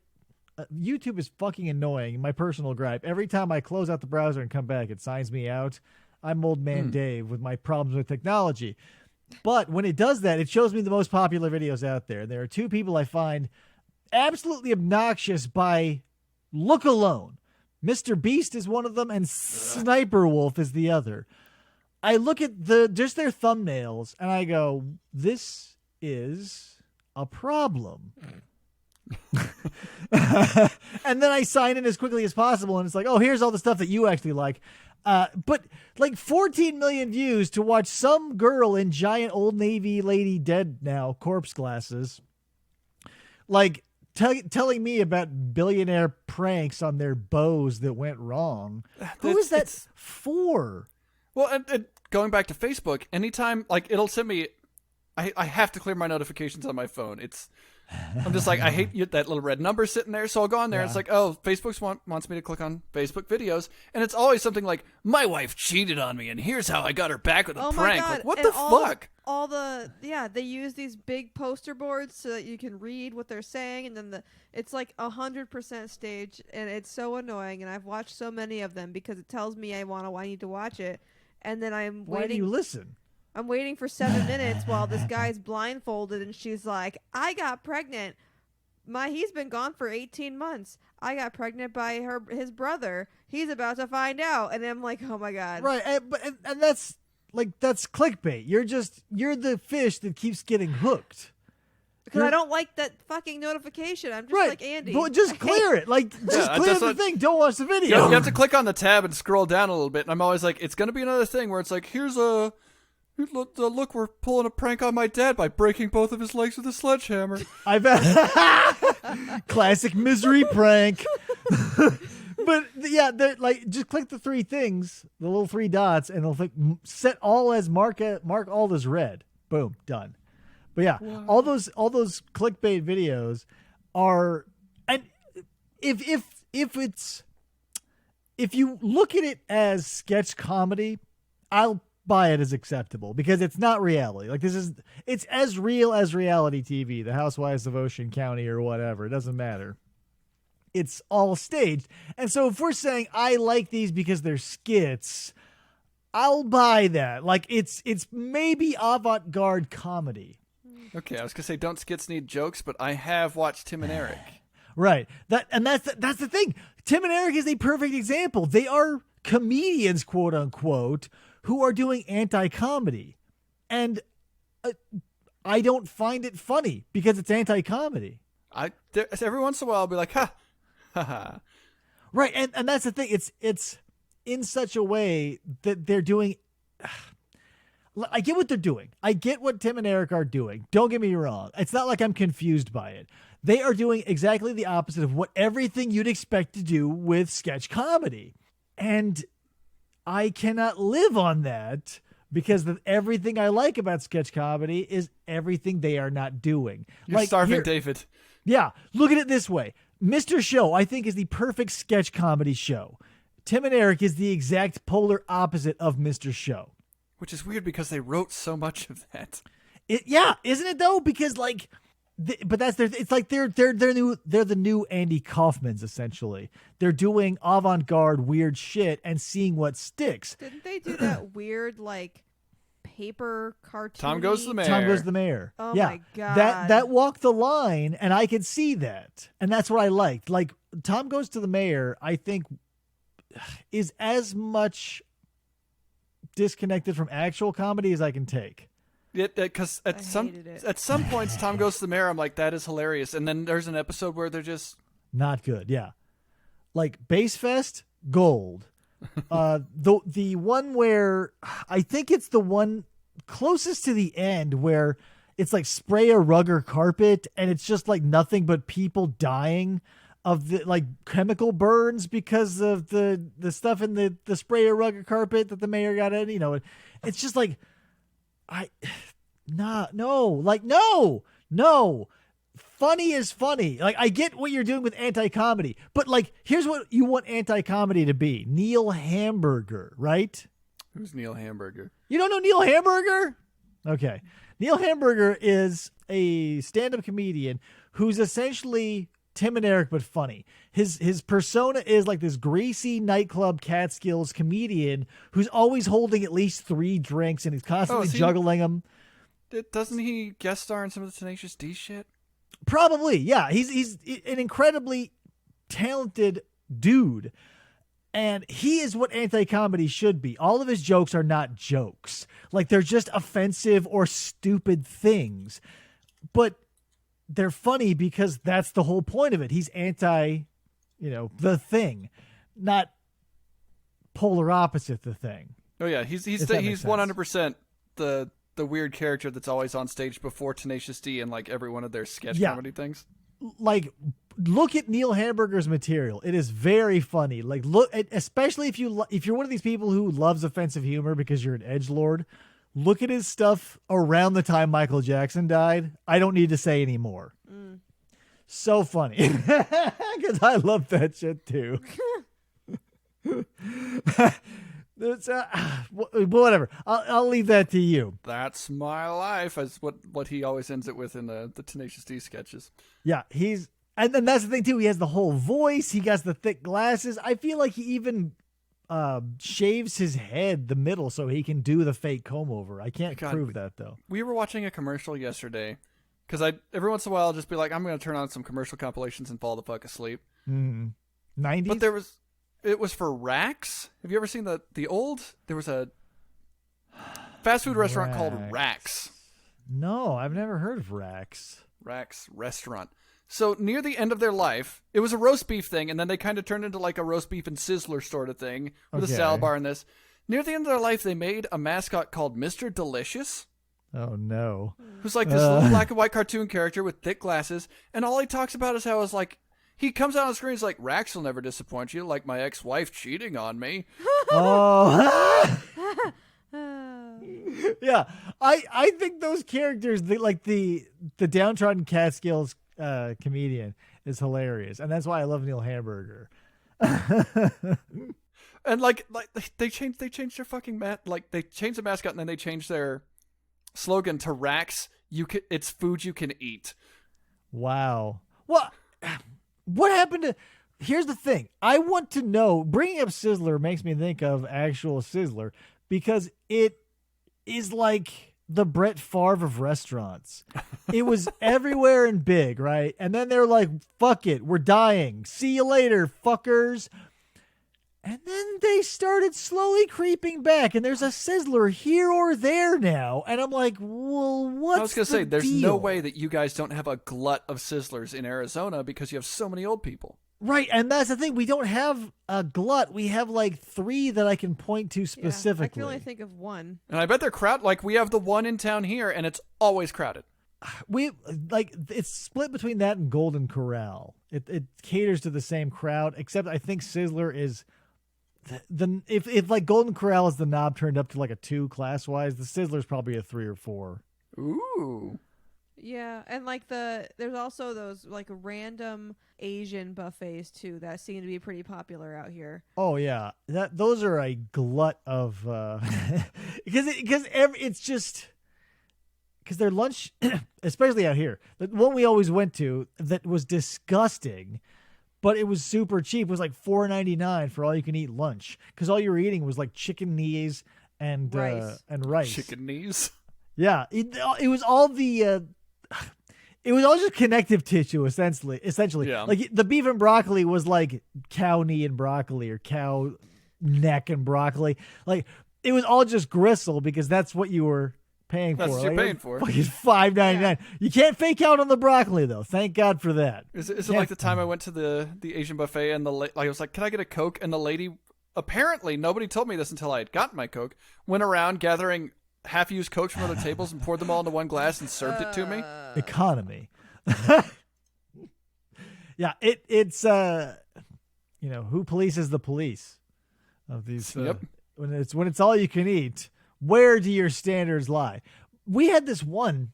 YouTube is fucking annoying. My personal gripe. Every time I close out the browser and come back, it signs me out. I'm old man Dave with my problems with technology. But when it does that, it shows me the most popular videos out there. There are two people I find absolutely obnoxious by look alone. Mr. Beast is one of them, and Sniper Wolf is the other. I look at just their thumbnails, and I go, this is a problem. And then I sign in as quickly as possible, and it's like, oh, here's all the stuff that you actually like. But like 14 million views to watch some girl in giant Old Navy lady dead now corpse glasses, like telling me about billionaire pranks on their bows that went wrong. Who is that for? Well, and going back to Facebook, anytime, like, it'll send me, I have to clear my notifications on my phone. I'm just like, I hate that little red number sitting there, so I'll go on there, and it's like, oh, Facebook wants me to click on Facebook videos, and it's always something like, my wife cheated on me, and here's how I got her back with a prank. My God. Like, what and the fuck? They use these big poster boards so that you can read what they're saying, and then it's like 100% staged, and it's so annoying, and I've watched so many of them because it tells me I need to watch it, and then I'm waiting. Why do you listen? I'm waiting for 7 minutes while this guy's blindfolded, and she's like, I got pregnant. He's been gone for 18 months. I got pregnant by his brother. He's about to find out. And I'm like, oh my God. Right. And that's clickbait. You're the fish that keeps getting hooked. Because I don't like that fucking notification. I'm just like Andy. But just clear it. Like, just clear the thing. Don't watch the video. You have to click on the tab and scroll down a little bit. And I'm always like, it's going to be another thing where it's like, look, we're pulling a prank on my dad by breaking both of his legs with a sledgehammer. I bet. Classic misery prank. But yeah, like, just click the three things, the little three dots, and it'll set all as mark all as red. Boom, done. But yeah, all those clickbait videos are, and if you look at it as sketch comedy, I'll buy it as acceptable because it's not reality. Like, it's as real as reality TV, the Housewives of Ocean County or whatever. It doesn't matter. It's all staged. And so if we're saying I like these because they're skits, I'll buy that. Like, it's maybe avant-garde comedy. Okay, I was gonna say, don't skits need jokes, but I have watched Tim and Eric. Right. That's the thing. Tim and Eric is a perfect example. They are comedians, quote unquote, who are doing anti-comedy. And I don't find it funny because it's anti-comedy. Every once in a while I'll be like, ha, ha, ha. Right, and that's the thing. It's in such a way that they're doing... I get what they're doing. I get what Tim and Eric are doing. Don't get me wrong. It's not like I'm confused by it. They are doing exactly the opposite of what everything you'd expect to do with sketch comedy. And I cannot live on that because everything I like about sketch comedy is everything they are not doing. You're starving, David. Yeah. Look at it this way. Mr. Show, I think, is the perfect sketch comedy show. Tim and Eric is the exact polar opposite of Mr. Show. Which is weird because they wrote so much of that. Yeah, isn't it though? Because like, but that's it's like they're the new Andy Kaufmans essentially. They're doing avant-garde weird shit and seeing what sticks. Didn't they do that weird like paper cartoon? Tom Goes to the Mayor. Tom Goes to the Mayor. Oh yeah, my God. That walked the line, and I could see that, and that's what I liked. Like, Tom Goes to the Mayor, I think, is as much disconnected from actual comedy as I can take. Yeah, because at some points, Tom Goes to the Mayor, I'm like, that is hilarious, and then there's an episode where they're just not good. Yeah, like Base Fest, gold. The one where I think it's the one closest to the end where it's like spray a rug or carpet, and it's just like nothing but people dying of the like chemical burns because of the stuff in the spray or rug or carpet that the mayor got in. You know, it's just like no. Funny is funny. Like, I get what you're doing with anti-comedy, but like, here's what you want anti-comedy to be: Neil Hamburger, right? Who's Neil Hamburger? You don't know Neil Hamburger? Okay. Neil Hamburger is a stand-up comedian who's essentially Tim and Eric, but funny. His persona is like this greasy nightclub Catskills comedian who's always holding at least 3 drinks and he's constantly juggling them. Doesn't he guest star in some of the Tenacious D shit? Probably, yeah. He's an incredibly talented dude. And he is what anti-comedy should be. All of his jokes are not jokes. Like, they're just offensive or stupid things. But they're funny because that's the whole point of it. He's anti, the thing, not polar opposite the thing. Oh, yeah. He's 100% the weird character that's always on stage before Tenacious D and, like, every one of their sketch comedy things. Like, look at Neil Hamburger's material. It is very funny. Like, look, especially if you're one of these people who loves offensive humor because you're an edgelord, look at his stuff around the time Michael Jackson died. I don't need to say any more. So funny. Because I love that shit too. It's, whatever. I'll leave that to you. That's my life, is what he always ends it with in the Tenacious D sketches. Yeah, and then that's the thing too. He has the whole voice. He got the thick glasses. I feel like he even shaves his head the middle so he can do the fake comb over. I can't prove that though. We were watching a commercial yesterday because every once in a while I'll just be like, I'm going to turn on some commercial compilations and fall the fuck asleep. 90s? But it was for Rax. Have you ever seen the old? There was a fast food restaurant called Rax. No, I've never heard of Rax. Rax restaurant. So near the end of their life, it was a roast beef thing, and then they kind of turned into like a roast beef and sizzler sort of thing with a salad bar and this. Near the end of their life, they made a mascot called Mr. Delicious. Oh, no. Who's like this little black and white cartoon character with thick glasses, and all he talks about is how it's like, he comes out on the screen, he's like, Rax will never disappoint you, like my ex-wife cheating on me. Oh. Yeah, I think those characters, like the downtrodden Catskills comedian is hilarious, and that's why I love Neil Hamburger. And like they changed their fucking they changed the mascot and then they changed their slogan to Rax. It's food you can eat. Wow. What happened to? Here's the thing. I want to know. Bringing up Sizzler makes me think of actual Sizzler because it is like the Brett Favre of restaurants. It was everywhere and big, right? And then they're like, fuck it, we're dying. See you later, fuckers. And then they started slowly creeping back, and there's a Sizzler here or there now. And I'm like, well, what's I was going to say, there's no way that you guys don't have a glut of Sizzlers in Arizona because you have so many old people. Right, and that's the thing. We don't have a glut. We have like 3 that I can point to specifically. I can only think of one. And I bet they're crowded. Like, we have the one in town here, and it's always crowded. It's split between that and Golden Corral. It caters to the same crowd, except I think Sizzler is if like Golden Corral is the knob turned up to like a 2 class wise, the Sizzler's probably a 3 or 4. Ooh. Yeah, and like there's also those like random Asian buffets too that seem to be pretty popular out here. Oh yeah, those are a glut of because their lunch, especially out here, the one we always went to that was disgusting, but it was super cheap. It was like $4.99 for all you can eat lunch because all you were eating was like chicken knees and rice. Chicken knees. Yeah, it was all the. It was all just connective tissue, essentially. Yeah. Like the beef and broccoli was like cow knee and broccoli or cow neck and broccoli. Like it was all just gristle because that's what you were paying for. That's what you're paying for. Fucking $5.99. Yeah. You can't fake out on the broccoli though. Thank God for that. Is it like the time I went to the Asian buffet and I was like, can I get a Coke? And the lady, apparently nobody told me this until I had gotten my Coke, went around gathering half-used Cokes from other tables and poured them all into one glass and served it to me. Economy. Yeah, it's who polices the police of these Yep. when it's all you can eat, where do your standards lie? We had this one.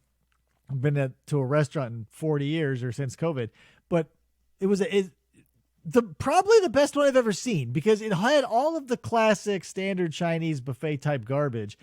I've been to a restaurant in 40 years or since COVID, but it was probably the best one I've ever seen because it had all of the classic standard Chinese buffet type garbage.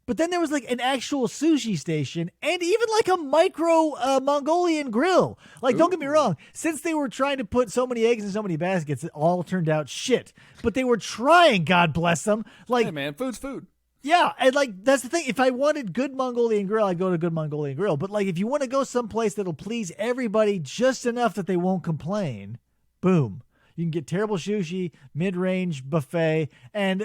But then there was like an actual sushi station and even like a micro Mongolian grill. Like, don't get me wrong. Since they were trying to put so many eggs in so many baskets, it all turned out shit. But they were trying, God bless them. Like, Hey, man, food's food. yeah, and like that's the thing. If I wanted good Mongolian grill, I'd go to good Mongolian grill. But like, if you want to go someplace that'll please everybody just enough that they won't complain, boom. You can get terrible sushi, mid-range buffet, and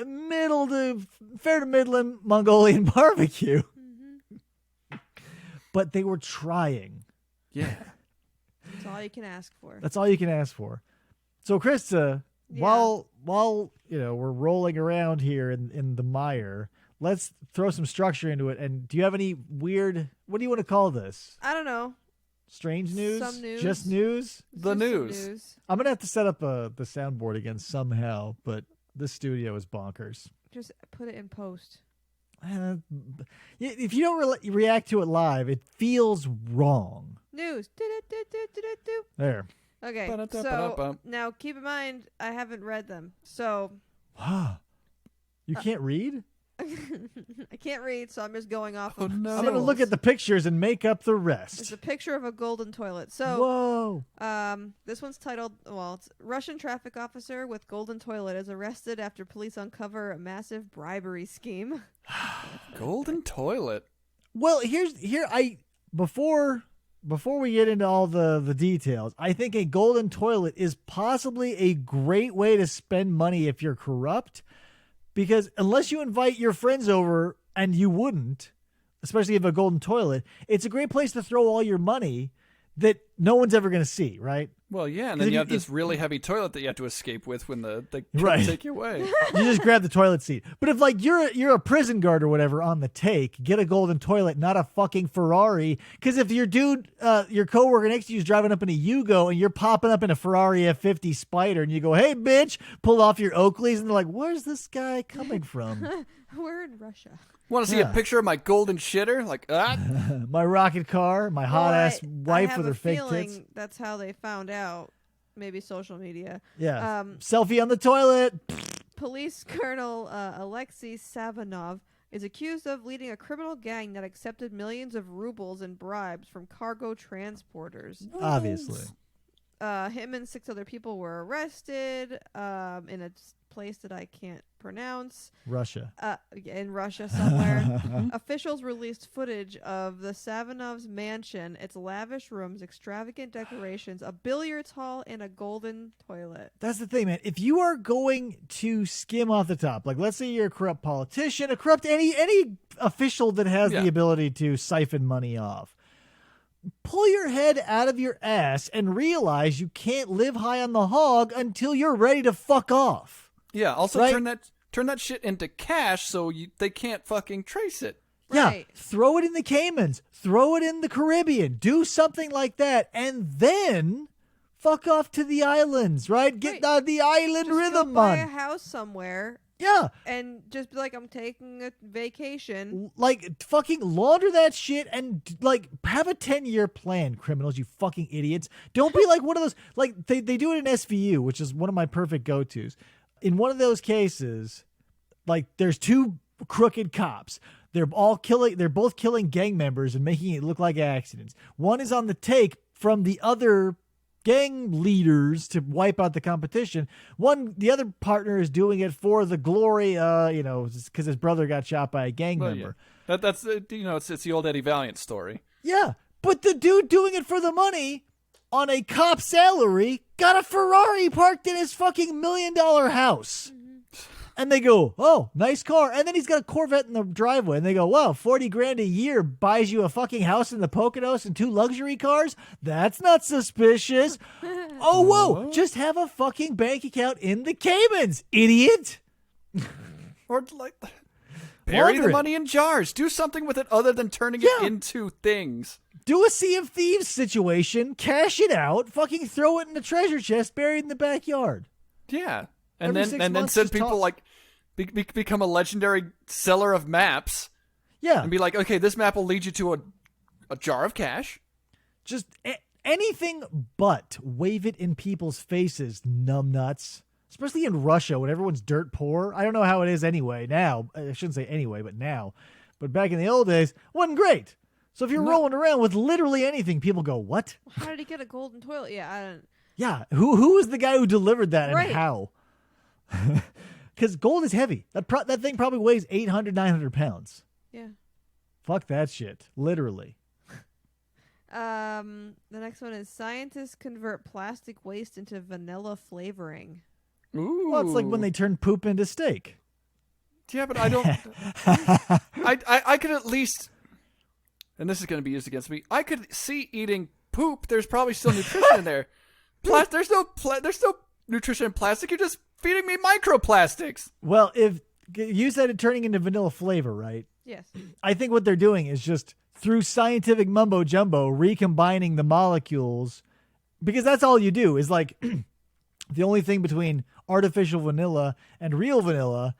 fair to middling Mongolian barbecue. Mm-hmm. But they were trying. Yeah. That's all you can ask for. That's all you can ask for. So, Krista, while we're rolling around here in the mire, let's throw some structure into it. And do you have any weird? What do you want to call this? I don't know. Strange news? Some news. Just news? The Just news. some news. I'm going to have to set up the soundboard again somehow, but this studio is bonkers. Just put it in post. If you don't react to it live, it feels wrong. News. Do-do-do-do-do-do. There. Okay, Ba-da-da-ba-da-bum. so now keep in mind, I haven't read them. So You can't read? I can't read, so I'm just going off Oh, of no. I'm going to look at the pictures and make up the It's rest. a picture of a golden toilet. So Whoa. this one's titled, it's Russian traffic officer with golden toilet is arrested after police uncover a massive bribery scheme. Golden toilet. Well, before we get into all the details, I think a golden toilet is possibly a great way to spend money if you're corrupt, because unless you invite your friends over, and you wouldn't, especially if a golden toilet, it's a great place to throw all your money that no one's ever going to see, right? Well, yeah, and then you have this really heavy toilet that you have to escape with when they Right. take you away. You just grab the toilet seat. But if like you're a prison guard or whatever on the take, get a golden toilet, not a fucking Ferrari. Because if your your coworker next to you is driving up in a Yugo and you're popping up in a Ferrari F50 Spider, and you go, "Hey, bitch," pull off your Oakleys, and they're like, "Where's this guy coming from?" We're in Russia. Want to see a picture of my golden shitter? Like, My rocket car, my hot ass wife with her fake feeling tits. that's how they found out. Maybe social media. Yeah, selfie on the toilet. Police Colonel Alexei Savinov is accused of leading a criminal gang that accepted millions of rubles in bribes from cargo transporters. Obviously. Him and 6 other people were arrested in a place that I can't pronounce. Russia. In Russia somewhere. Officials released footage of the Savinov's mansion, its lavish rooms, extravagant decorations, a billiards hall, and a golden toilet. That's the thing, man. If you are going to skim off the top, like let's say you're a corrupt politician, a corrupt any official that has the ability to siphon money off, pull your head out of your ass and realize you can't live high on the hog until you're ready to fuck off. yeah. Also, Right? turn that shit into cash so they can't fucking trace it. Right. Yeah, throw it in the Caymans, throw it in the Caribbean, do something like that, and then fuck off to the islands, right? Get the island Just rhythm go buy a on. house somewhere Yeah, and just be like, I'm taking a vacation. like fucking launder that shit and like have a 10-year plan, criminals, you fucking idiots. Don't be like one of those, like they do it in SVU, which is one of my perfect go-tos. In one of those cases, like there's 2 crooked cops. They're both killing gang members and making it look like accidents. One is on the take from the other gang leaders to wipe out the competition. The other partner is doing it for the glory, because his brother got shot by a gang member. Yeah. That's it's the old Eddie Valiant story. Yeah, but the dude doing it for the money on a cop salary got a Ferrari parked in his fucking $1 million house. And they go, "Oh, nice car." And then he's got a Corvette in the driveway. And they go, "Wow, $40,000 a year buys you a fucking house in the Poconos and 2 luxury cars? That's not suspicious." Oh, whoa, just have a fucking bank account in the Caymans, idiot. Or like bury Launder the it. money in jars. Do something with it other than turning it into things. Do a Sea of Thieves situation, cash it out, fucking throw it in the treasure chest buried in the backyard. Yeah. Every And 6 then months, send just people toss- like become a legendary seller of maps Yeah. and be like, okay, this map will lead you to a jar of cash. Just anything but wave it in people's faces, numbnuts. Especially in Russia when everyone's dirt poor. I don't know how it is anyway now. I shouldn't say anyway, but now. But back in the old days, wasn't great. So if you're rolling around with literally anything, people go, what? How did he get a golden toilet? Yeah, I don't. Yeah, who was the guy who delivered that Right. and how? Because gold is heavy. That thing probably weighs 800, 900 pounds. Yeah. Fuck that shit. Literally. The next one is scientists convert plastic waste into vanilla flavoring. Ooh. Well, it's like when they turn poop into steak. Yeah, but I don't. I could at least, and this is going to be used against me. I could see eating poop. There's probably still nutrition in there. There's no nutrition in plastic. You're just feeding me microplastics. Well, if you said it turning into vanilla flavor, right? Yes. I think what they're doing is just through scientific mumbo jumbo recombining the molecules, because that's all you do is like the only thing between artificial vanilla and real vanilla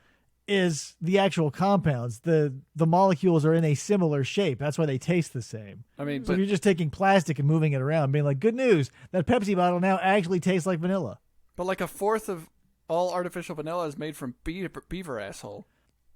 is the actual compounds. The molecules are in a similar shape. That's why they taste the same. I mean, So if you're just taking plastic and moving it around, being like, good news, that Pepsi bottle now actually tastes like vanilla. but like a fourth of all artificial vanilla is made from beaver asshole.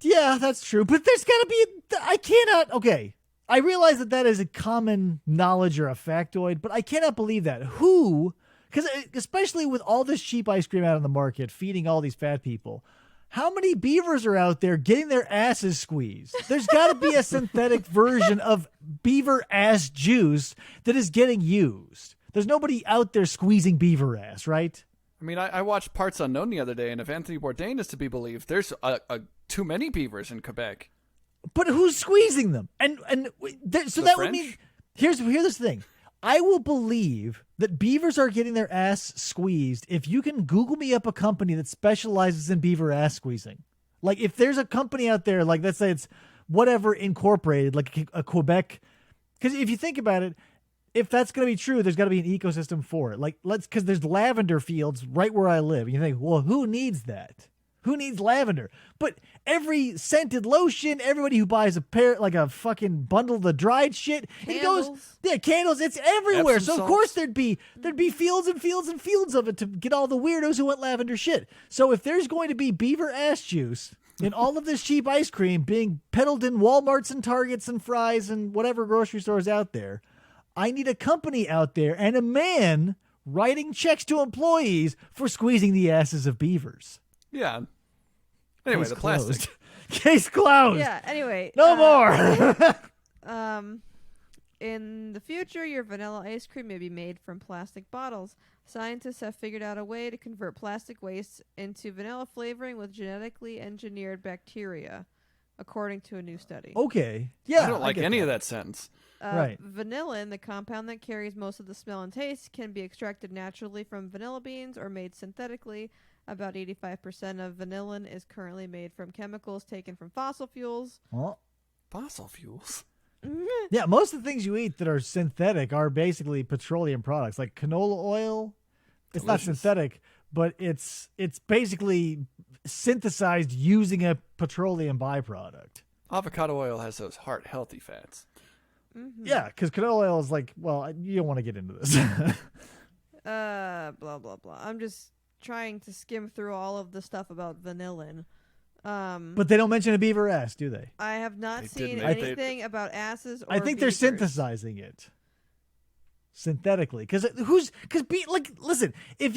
Yeah, that's true. But there's got to be... I cannot... Okay. I realize that is a common knowledge or a factoid, but I cannot believe that. Who... Because especially with all this cheap ice cream out on the market, feeding all these fat people, how many beavers are out there getting their asses squeezed? There's got to be a synthetic version of beaver ass juice that is getting used. There's nobody out there squeezing beaver ass, right? I mean, I watched Parts Unknown the other day, and if Anthony Bourdain is to be believed, there's too many beavers in Quebec. But who's squeezing them? So that would French? mean... Here's the thing. I will believe that beavers are getting their ass squeezed if you can Google me up a company that specializes in beaver ass squeezing. Like if there's a company out there, like let's say it's whatever incorporated, like a Quebec. Because if you think about it, if that's going to be true, there's got to be an ecosystem for it. Like because there's lavender fields right where I live. And you think, well, who needs that? Who needs lavender? But every scented lotion, everybody who buys a fucking bundle of the dried shit, it goes, candles, it's everywhere. Epsom So of course there'd be fields and fields and fields of it to get all the weirdos who want lavender shit. So if there's going to be beaver ass juice in all of this cheap ice cream being peddled in Walmarts and Targets and Fry's and whatever grocery stores out there, I need a company out there and a man writing checks to employees for squeezing the asses of beavers. Yeah. Anyway, Case the plastic. closed. Case closed. Yeah. Anyway. No more. In the future, your vanilla ice cream may be made from plastic bottles. Scientists have figured out a way to convert plastic waste into vanilla flavoring with genetically engineered bacteria, according to a new study. Okay. Yeah. I don't like any of that sentence. Right. Vanillin, the compound that carries most of the smell and taste, can be extracted naturally from vanilla beans or made synthetically. About 85% of vanillin is currently made from chemicals taken from fossil fuels. Well, Fossil fuels. yeah, most of the things you eat that are synthetic are basically petroleum products, like canola oil. It's not Delicious. synthetic, but it's basically synthesized using a petroleum byproduct. Avocado oil has those heart healthy fats. Yeah, because canola oil is like, well, you don't want to get into this. Blah, blah, blah. I'm just trying to skim through all of the stuff about vanillin. But they don't mention a beaver ass, do they? I have not They seen didn't. anything about asses or I think they're beavers. synthesizing it synthetically. Because listen, if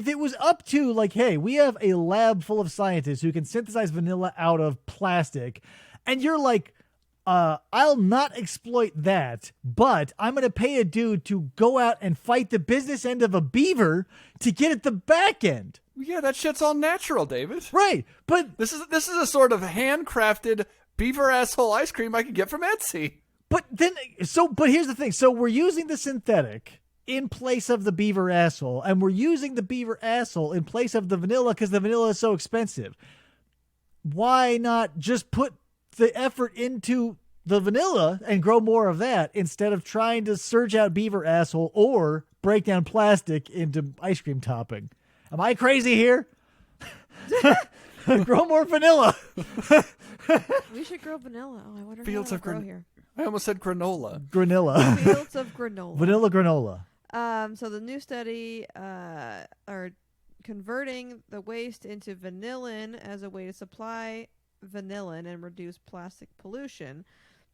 it was up to like, hey, we have a lab full of scientists who can synthesize vanilla out of plastic, and you're like, I'll not exploit that, but I'm going to pay a dude to go out and fight the business end of a beaver to get at the back end. Yeah, that shit's all natural, David. Right, but This is a sort of handcrafted beaver asshole ice cream I could get from Etsy. but here's the thing. So we're using the synthetic in place of the beaver asshole, and we're using the beaver asshole in place of the vanilla because the vanilla is so expensive. Why not just put the effort into the vanilla and grow more of that instead of trying to surge out beaver asshole or break down plastic into ice cream topping? Am I crazy here? Grow more vanilla. We should grow vanilla. Oh, I wonder Fields how of to grow here. I almost said granola. Granola. Fields of granola. Vanilla granola. So the new study are converting the waste into vanillin as a way to supply vanillin and reduce plastic pollution.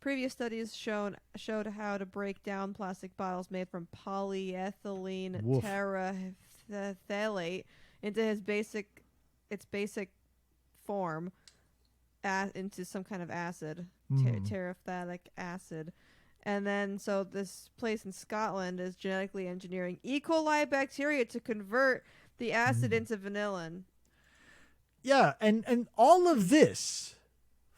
Previous studies showed how to break down plastic bottles made from polyethylene Woof. terephthalate into its basic form into some kind of acid, terephthalic acid. And then, so this place in Scotland is genetically engineering E. coli bacteria to convert the acid into vanillin. Yeah, and all of this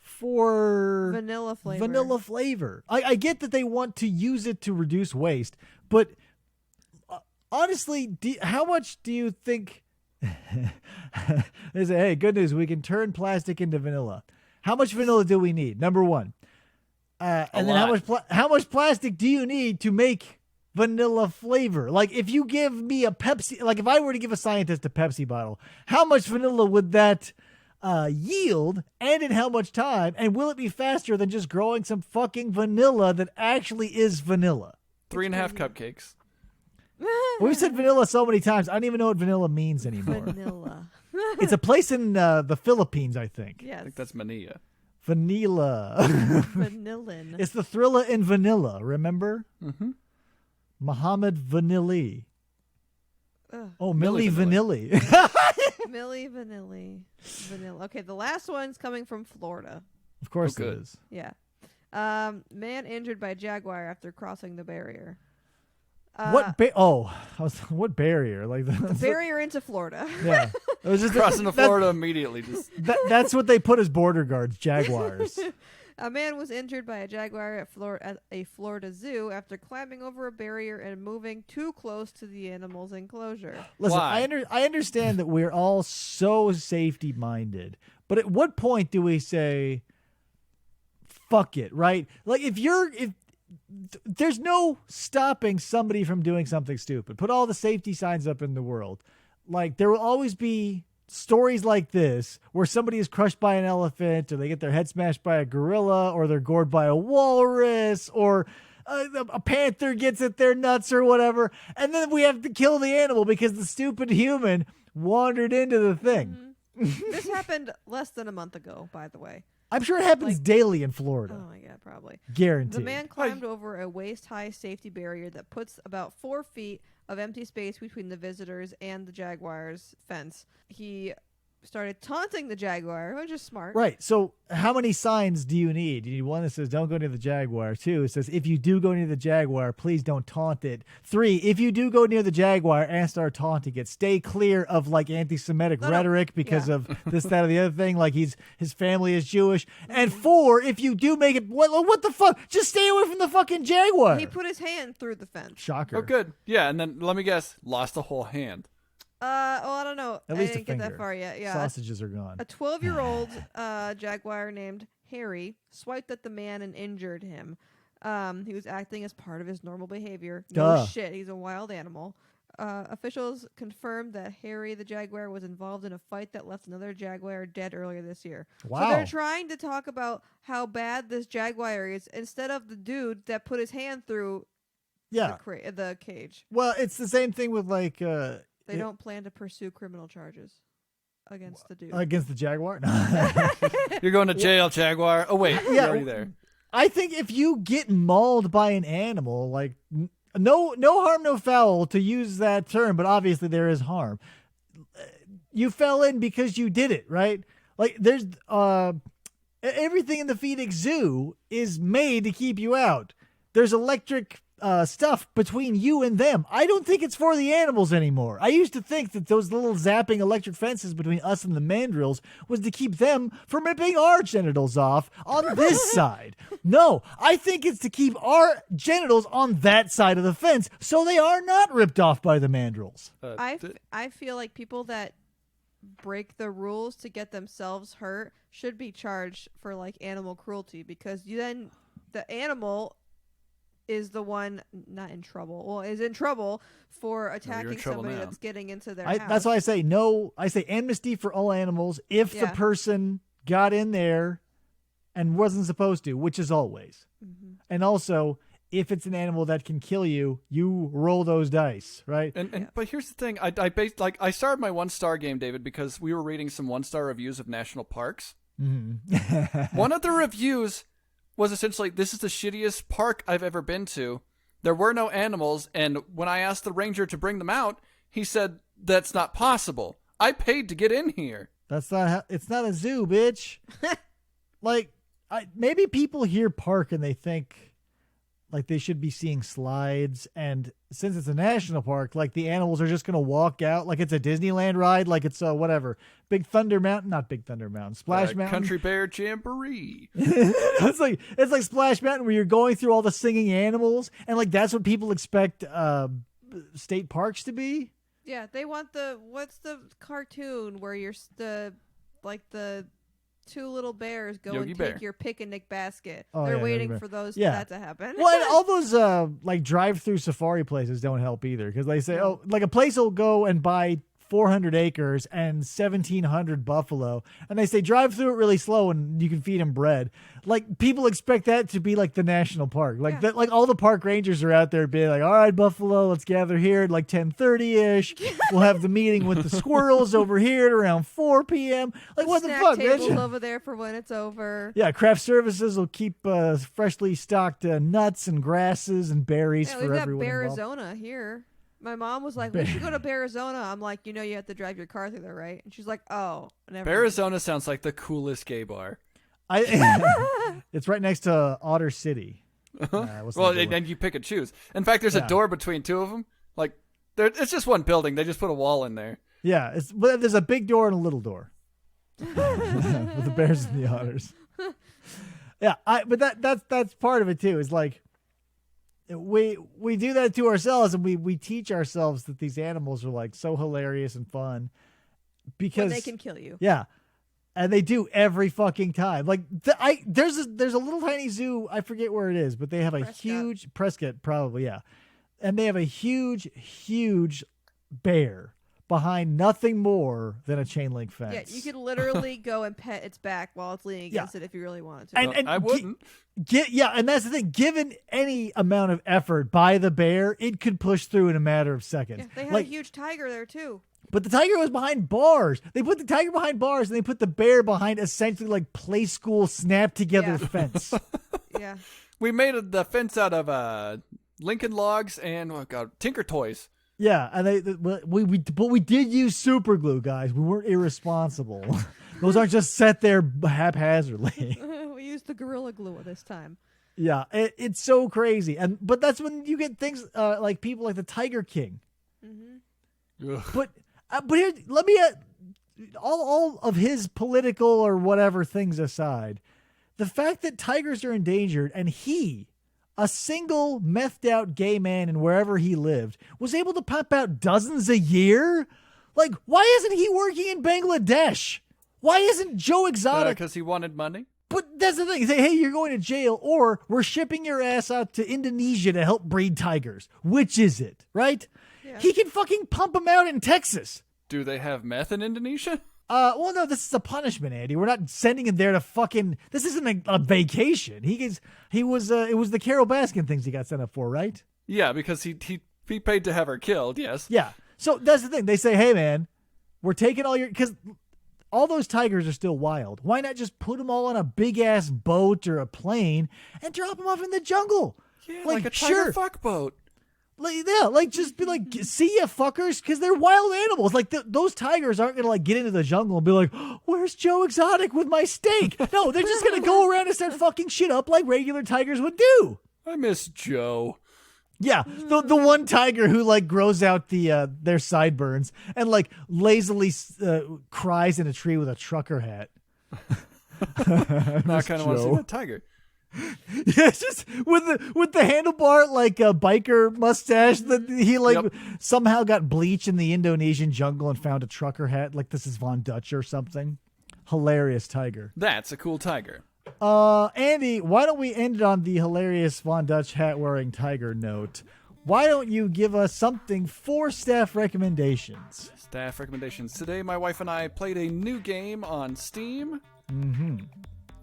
for Vanilla flavor. Vanilla flavor. I get that they want to use it to reduce waste, but honestly, how much do you think... They say, hey, good news, we can turn plastic into vanilla. How much vanilla do we need? Number one. And then how much plastic do you need to make vanilla flavor? Like, if you give me a Pepsi, like if I were to give a scientist a Pepsi bottle, how much vanilla would that yield, and in how much time? And will it be faster than just growing some fucking vanilla that actually is vanilla? 3.5 cupcakes. We've said vanilla so many times, I don't even know what vanilla means anymore. Vanilla. It's a place in the Philippines, I think. Yes. I think that's Manila. Vanilla. Vanillin. It's the Thrilla in vanilla, remember? Mm-hmm. Muhammad Vanilli. Ugh. Oh, Millie Vanilli. Millie Vanilli. Vanilla. Okay, the last one's coming from Florida. Of course Oh, it good. is. Yeah. Man injured by jaguar after crossing the barrier. What what barrier? Like The barrier into Florida. Yeah. It was just Crossing to Florida immediately. Just that's what they put as border guards, jaguars. A man was injured by a jaguar at a Florida zoo after climbing over a barrier and moving too close to the animal's enclosure. Listen, Why? I understand that we're all so safety minded, but at what point do we say, fuck it, right? Like if there's no stopping somebody from doing something stupid. Put all the safety signs up in the world. Like there will always be stories like this where somebody is crushed by an elephant, or they get their head smashed by a gorilla, or they're gored by a walrus, or a panther gets at their nuts or whatever. And then we have to kill the animal because the stupid human wandered into the thing. This happened less than a month ago, by the way. I'm sure it happens daily in Florida. Oh my god, probably. Guaranteed. The man climbed over a waist-high safety barrier that puts about 4 feet of empty space between the visitors and the jaguar's fence. He started taunting the jaguar, which is smart. Right. So how many signs do you need? You need one that says, don't go near the jaguar. 2, it says, if you do go near the jaguar, please don't taunt it. 3, if you do go near the jaguar and start taunting it, stay clear of like anti-Semitic rhetoric because of this, that, or the other thing. Like his family is Jewish. And 4, if you do make it, what the fuck? Just stay away from the fucking jaguar. He put his hand through the fence. Shocker. oh, good. Yeah, and then let me guess, lost a whole hand. I don't know. At least I didn't a get finger. that far yet. Yeah. Sausages are gone. A 12-year-old jaguar named Harry swiped at the man and injured him. He was acting as part of his normal behavior. No Duh. shit, he's a wild animal. Officials confirmed that Harry the jaguar was involved in a fight that left another jaguar dead earlier this year. Wow. So they're trying to talk about how bad this jaguar is instead of the dude that put his hand through Yeah. the cage. Well, it's the same thing with like They don't plan to pursue criminal charges against the dude. against the jaguar. No. You're going to jail, Jaguar. Oh, wait. You're already there. I think if you get mauled by an animal, like no harm, no foul, to use that term, but obviously there is harm. You fell in because you did it, right? Like there's everything in the Phoenix Zoo is made to keep you out. There's electric stuff between you and them. I don't think it's for the animals anymore. I used to think that those little zapping electric fences between us and the mandrills was to keep them from ripping our genitals off on this side. No, I think it's to keep our genitals on that side of the fence so they are not ripped off by the mandrills. I feel like people that break the rules to get themselves hurt should be charged for like animal cruelty, because then the animal is the one not in trouble. Well, is in trouble for attacking somebody that's getting into their house. That's why I say no. I say amnesty for all animals if the person got in there and wasn't supposed to, which is always. Mm-hmm. And also, if it's an animal that can kill you, you roll those dice, right? But here's the thing. I started my 1-star game, David, because we were reading some 1-star reviews of national parks. Mm-hmm. One of the reviews was essentially, this is the shittiest park I've ever been to. There were no animals, and when I asked the ranger to bring them out, he said, that's not possible. I paid to get in here. It's not a zoo, bitch. Like, maybe people hear park and they think like they should be seeing slides, and since it's a national park, like the animals are just gonna walk out like it's a Disneyland ride, like it's whatever, Big Thunder Mountain, not Big Thunder Mountain, Splash Mountain, Country Bear Jamboree. it's like Splash Mountain where you're going through all the singing animals, and like that's what people expect state parks to be. Yeah, they want what's the cartoon where you're the two little bears go Yogi and Bear. take your picnic basket. Oh, They're yeah, waiting Yogi for those Yeah. that to happen. Well, and all those like drive-through safari places don't help either, because they say, oh, like a place will go and buy 400 acres and 1,700 buffalo, and they say drive through it really slow and you can feed them bread. Like people expect that to be like the national park, like that. Like all the park rangers are out there being like, all right, buffalo, let's gather here at like 10:30ish. We'll have the meeting with the squirrels over here at around 4 p.m. Like what the fuck, tables bitch? over there for when it's over. Yeah, craft services will keep freshly stocked nuts and grasses and berries Yeah, for we've got everyone involved. Arizona here. My mom was like, we should go to Arizona. I'm like, you have to drive your car through there, right? And she's like, oh, never mind. Arizona sounds like the coolest gay bar. It's right next to Otter City. Well, and you pick and choose. In fact, there's a door between two of them. Like, it's just one building. They just put a wall in there. Yeah, but there's a big door and a little door with the bears and the otters. Yeah, but that's part of it too. Is like we do that to ourselves, and we teach ourselves that these animals are like so hilarious and fun because when they can kill you. Yeah. And they do every fucking time. Like there's a little tiny zoo. I forget where it is, but they have a huge Prescott, probably, yeah. And they have a huge bear behind nothing more than a chain link fence. Yeah, you could literally go and pet its back while it's leaning against it if you really wanted to. And I wouldn't. And that's the thing. Given any amount of effort by the bear, it could push through in a matter of seconds. Yeah, they have a huge tiger there too. But the tiger was behind bars. They put the tiger behind bars, and they put the bear behind essentially like play school snap together fence. Yeah. We made the fence out of Lincoln logs and Tinker toys. Yeah, and we did use super glue, guys. We weren't irresponsible. Those aren't just set there haphazardly. We used the Gorilla Glue this time. Yeah, it's so crazy, but that's when you get things like people like the Tiger King. Mm-hmm. But here, let me all of his political or whatever things aside, the fact that tigers are endangered and he, a single methed out gay man in wherever he lived, was able to pump out dozens a year. Like, why isn't he working in Bangladesh? Why isn't Joe Exotic? Because he wanted money. But that's the thing. Say, hey, you're going to jail, or we're shipping your ass out to Indonesia to help breed tigers. Which is it, right? Yeah. He can fucking pump them out in Texas. Do they have meth in Indonesia? Well, no, this is a punishment, Andy. We're not sending him there to fucking. This isn't a vacation. It was the Carol Baskin things he got sent up for, right? Yeah, because he paid to have her killed. Yes. Yeah. So that's the thing. They say, hey, man, we're taking all your, because all those tigers are still wild. Why not just put them all on a big ass boat or a plane and drop them off in the jungle? Yeah, like a tiger fuck boat. Just be like, see ya, fuckers, because they're wild animals. Like, those tigers aren't going to, like, get into the jungle and be like, where's Joe Exotic with my steak? No, they're just going to go around and start fucking shit up like regular tigers would do. I miss Joe. Yeah, the one tiger who, like, grows out their sideburns and, like, lazily cries in a tree with a trucker hat. Now I kind of want to see that tiger. Yeah, just with the handlebar like a biker mustache that he somehow got bleach in the Indonesian jungle and found a trucker hat like this is Von Dutch or something. Hilarious tiger. That's a cool tiger. Andy, why don't we end it on the hilarious Von Dutch hat wearing tiger note? Why don't you give us something for staff recommendations? Staff recommendations. Today my wife and I played a new game on Steam. Mm-hmm.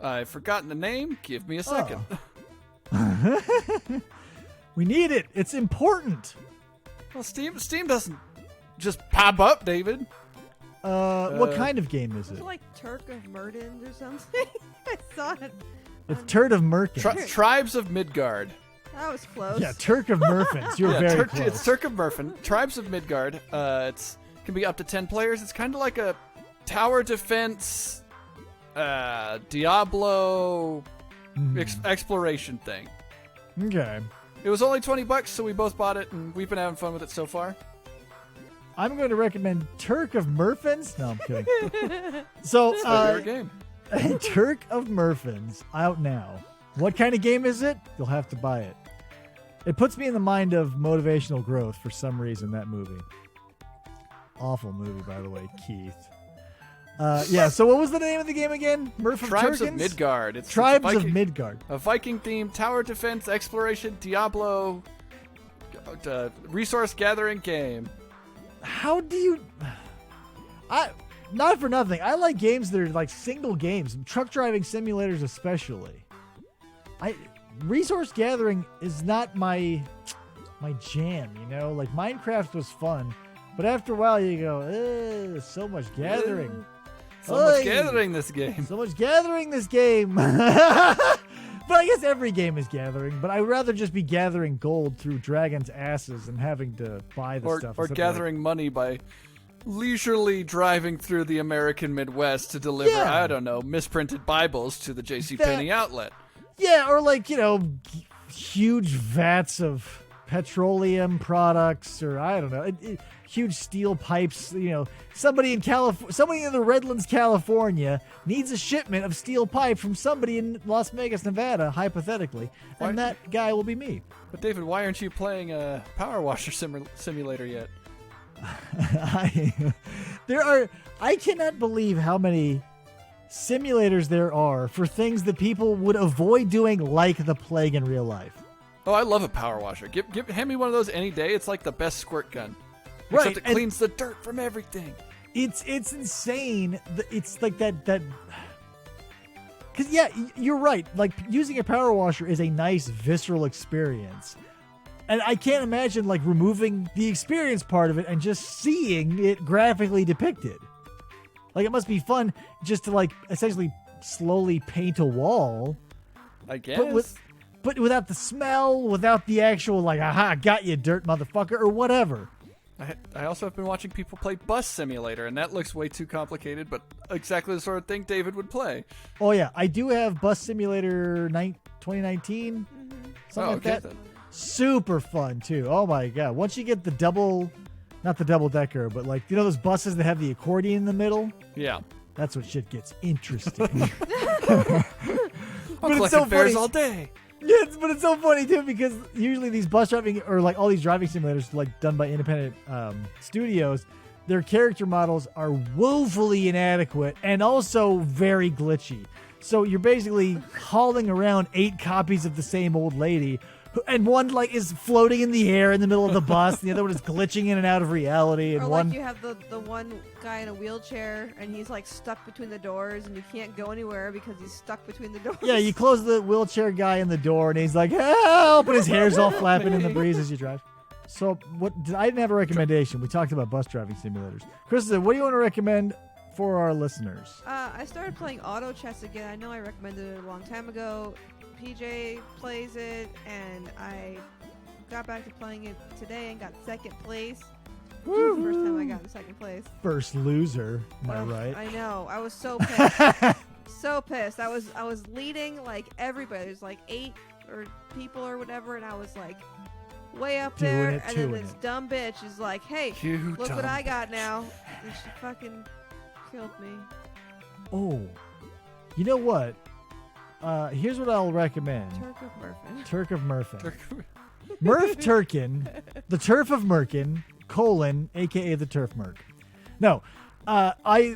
I've forgotten the name. Give me a second. We need it. It's important. Well, Steam doesn't just pop up, David. What kind of game is Was it? it like Turk of Murdens or something? I saw it. It's Turd of Merkin. Tribes of Midgard. That was close. Yeah, Turk of Murphins. You're very close. It's Turk of Murphin. Tribes of Midgard. It's can be up to 10 players. It's kind of like a tower defense, Diablo exploration thing. Okay. It was only $20, so we both bought it, and we've been having fun with it so far. I'm going to recommend Turk of Murphins. No, I'm kidding. So, It's my favorite game. Turk of Murphins out now. What kind of game is it? You'll have to buy it. It puts me in the mind of motivational growth for some reason, that movie. Awful movie, by the way, Keith. Yeah, so what was the name of the game again? Tribes of Midgard. It's Tribes of Midgard. A Viking-themed tower defense, exploration, Diablo, resource gathering game. How do you... Not for nothing. I like games that are like single games. Truck driving simulators especially. Resource gathering is not my jam, you know? Like Minecraft was fun, but after a while you go, so much gathering. So much gathering this game. So much gathering this game. But I guess every game is gathering, but I'd rather just be gathering gold through dragons' asses and having to buy the stuff. Or gathering money by leisurely driving through the American Midwest to deliver, I don't know, misprinted Bibles to the JCPenney outlet. Yeah, or like, you know, huge vats of petroleum products, or I don't know, huge steel pipes. You know, somebody in the Redlands, California needs a shipment of steel pipe from somebody in Las Vegas, Nevada, hypothetically, and that guy will be me. But David, why aren't you playing a power washer simulator yet? I cannot believe how many simulators there are for things that people would avoid doing, like the plague in real life. Oh, I love a power washer. Hand me one of those any day. It's like the best squirt gun. Right, Except it cleans the dirt from everything. It's insane. It's like that. Because yeah, you're right. Like using a power washer is a nice visceral experience, and I can't imagine like removing the experience part of it and just seeing it graphically depicted. Like it must be fun just to like essentially slowly paint a wall. I guess. But without the smell, without the actual like, aha, got you, dirt motherfucker, or whatever. I also have been watching people play Bus Simulator, and that looks way too complicated, but exactly the sort of thing David would play. Oh, yeah. I do have Bus Simulator 2019, something like that. Then. Super fun, too. Oh, my God. Once you get not the double-decker, but like, you know those buses that have the accordion in the middle? Yeah. That's what shit gets interesting. I'm collecting fares all day. Yeah, but it's so funny too because usually these bus driving or like all these driving simulators like done by independent studios, their character models are woefully inadequate and also very glitchy. So you're basically hauling around 8 copies of the same old lady, and one like is floating in the air in the middle of the bus, and the other one is glitching in and out of reality. And or one like you have the one guy in a wheelchair, and he's like stuck between the doors, and you can't go anywhere because he's stuck between the doors. Yeah, you close the wheelchair guy in the door, and he's like, "Help!" and his hair's all flapping in the breeze as you drive. So I didn't have a recommendation. We talked about bus driving simulators. Kristen, what do you want to recommend for our listeners? I started playing auto chess again. I know I recommended it a long time ago. PJ plays it, and I got back to playing it today and got second place. Woo-hoo. First time I got in second place. First loser, am I right? I know. I was so pissed. So pissed. I was leading like everybody. There's like 8 or people or whatever, and I was like way up there. And then this dumb bitch is like, "Hey, look what I got now!" And she fucking killed me. Oh, you know what? Here's what I'll recommend. Turk of Murphin. Murph Turkin, the Turf of Merkin, a.k.a. the Turf Merc. No, I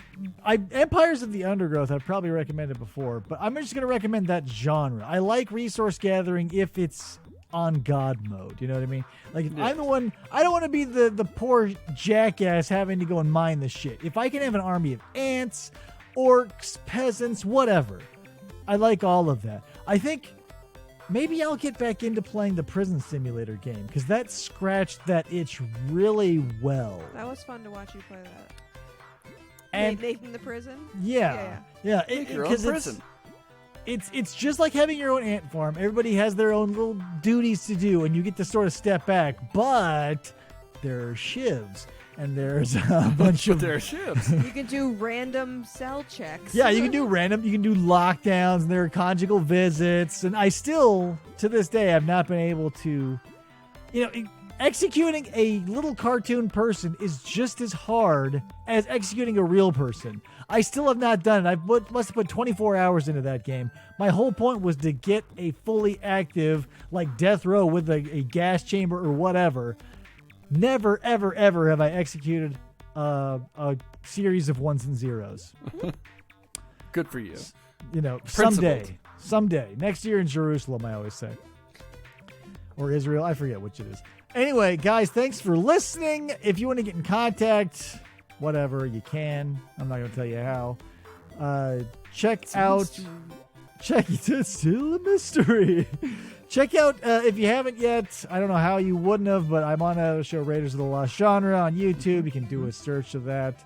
Empires of the Undergrowth I've probably recommended before, but I'm just going to recommend that genre. I like resource gathering if it's on God mode. You know what I mean? Like, if I'm the one, I don't want to be the poor jackass having to go and mine the shit. If I can have an army of ants, orcs, peasants, whatever. I like all of that. I think maybe I'll get back into playing the prison simulator game because that scratched that itch really well. That was fun to watch you play that. And Nathan the prison. yeah. Make your own prison. It's just like having your own ant farm. Everybody has their own little duties to do, and you get to sort of step back. But there are shivs, and there's a bunch of there are shivs. You can do random cell checks. Yeah, you can do lockdowns, and there are conjugal visits, and I still, to this day, have not been able to, executing a little cartoon person is just as hard as executing a real person. I still have not done it. Must have put 24 hours into that game. My whole point was to get a fully active, like death row with a gas chamber or whatever. Never, ever, ever have I executed a series of ones and zeros. Good for you. Someday. Next year in Jerusalem, I always say. Or Israel. I forget which it is. Anyway, guys, thanks for listening. If you want to get in contact, whatever, you can. I'm not going to tell you how. It's still a mystery. Check out, if you haven't yet, I don't know how you wouldn't have, but I'm on a show, Raiders of the Lost Genre, on YouTube. You can do a search of that.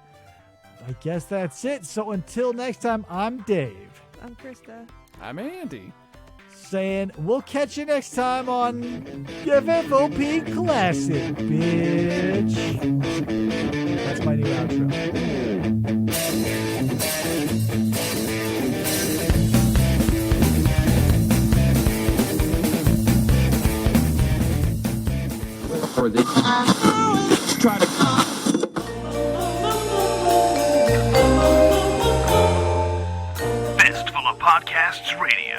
I guess that's it. So until next time, I'm Dave. I'm Krista. I'm Andy. Saying we'll catch you next time on FFOP Classic, bitch. That's my new outro. For this. Try to. Fistful of Podcasts Radio.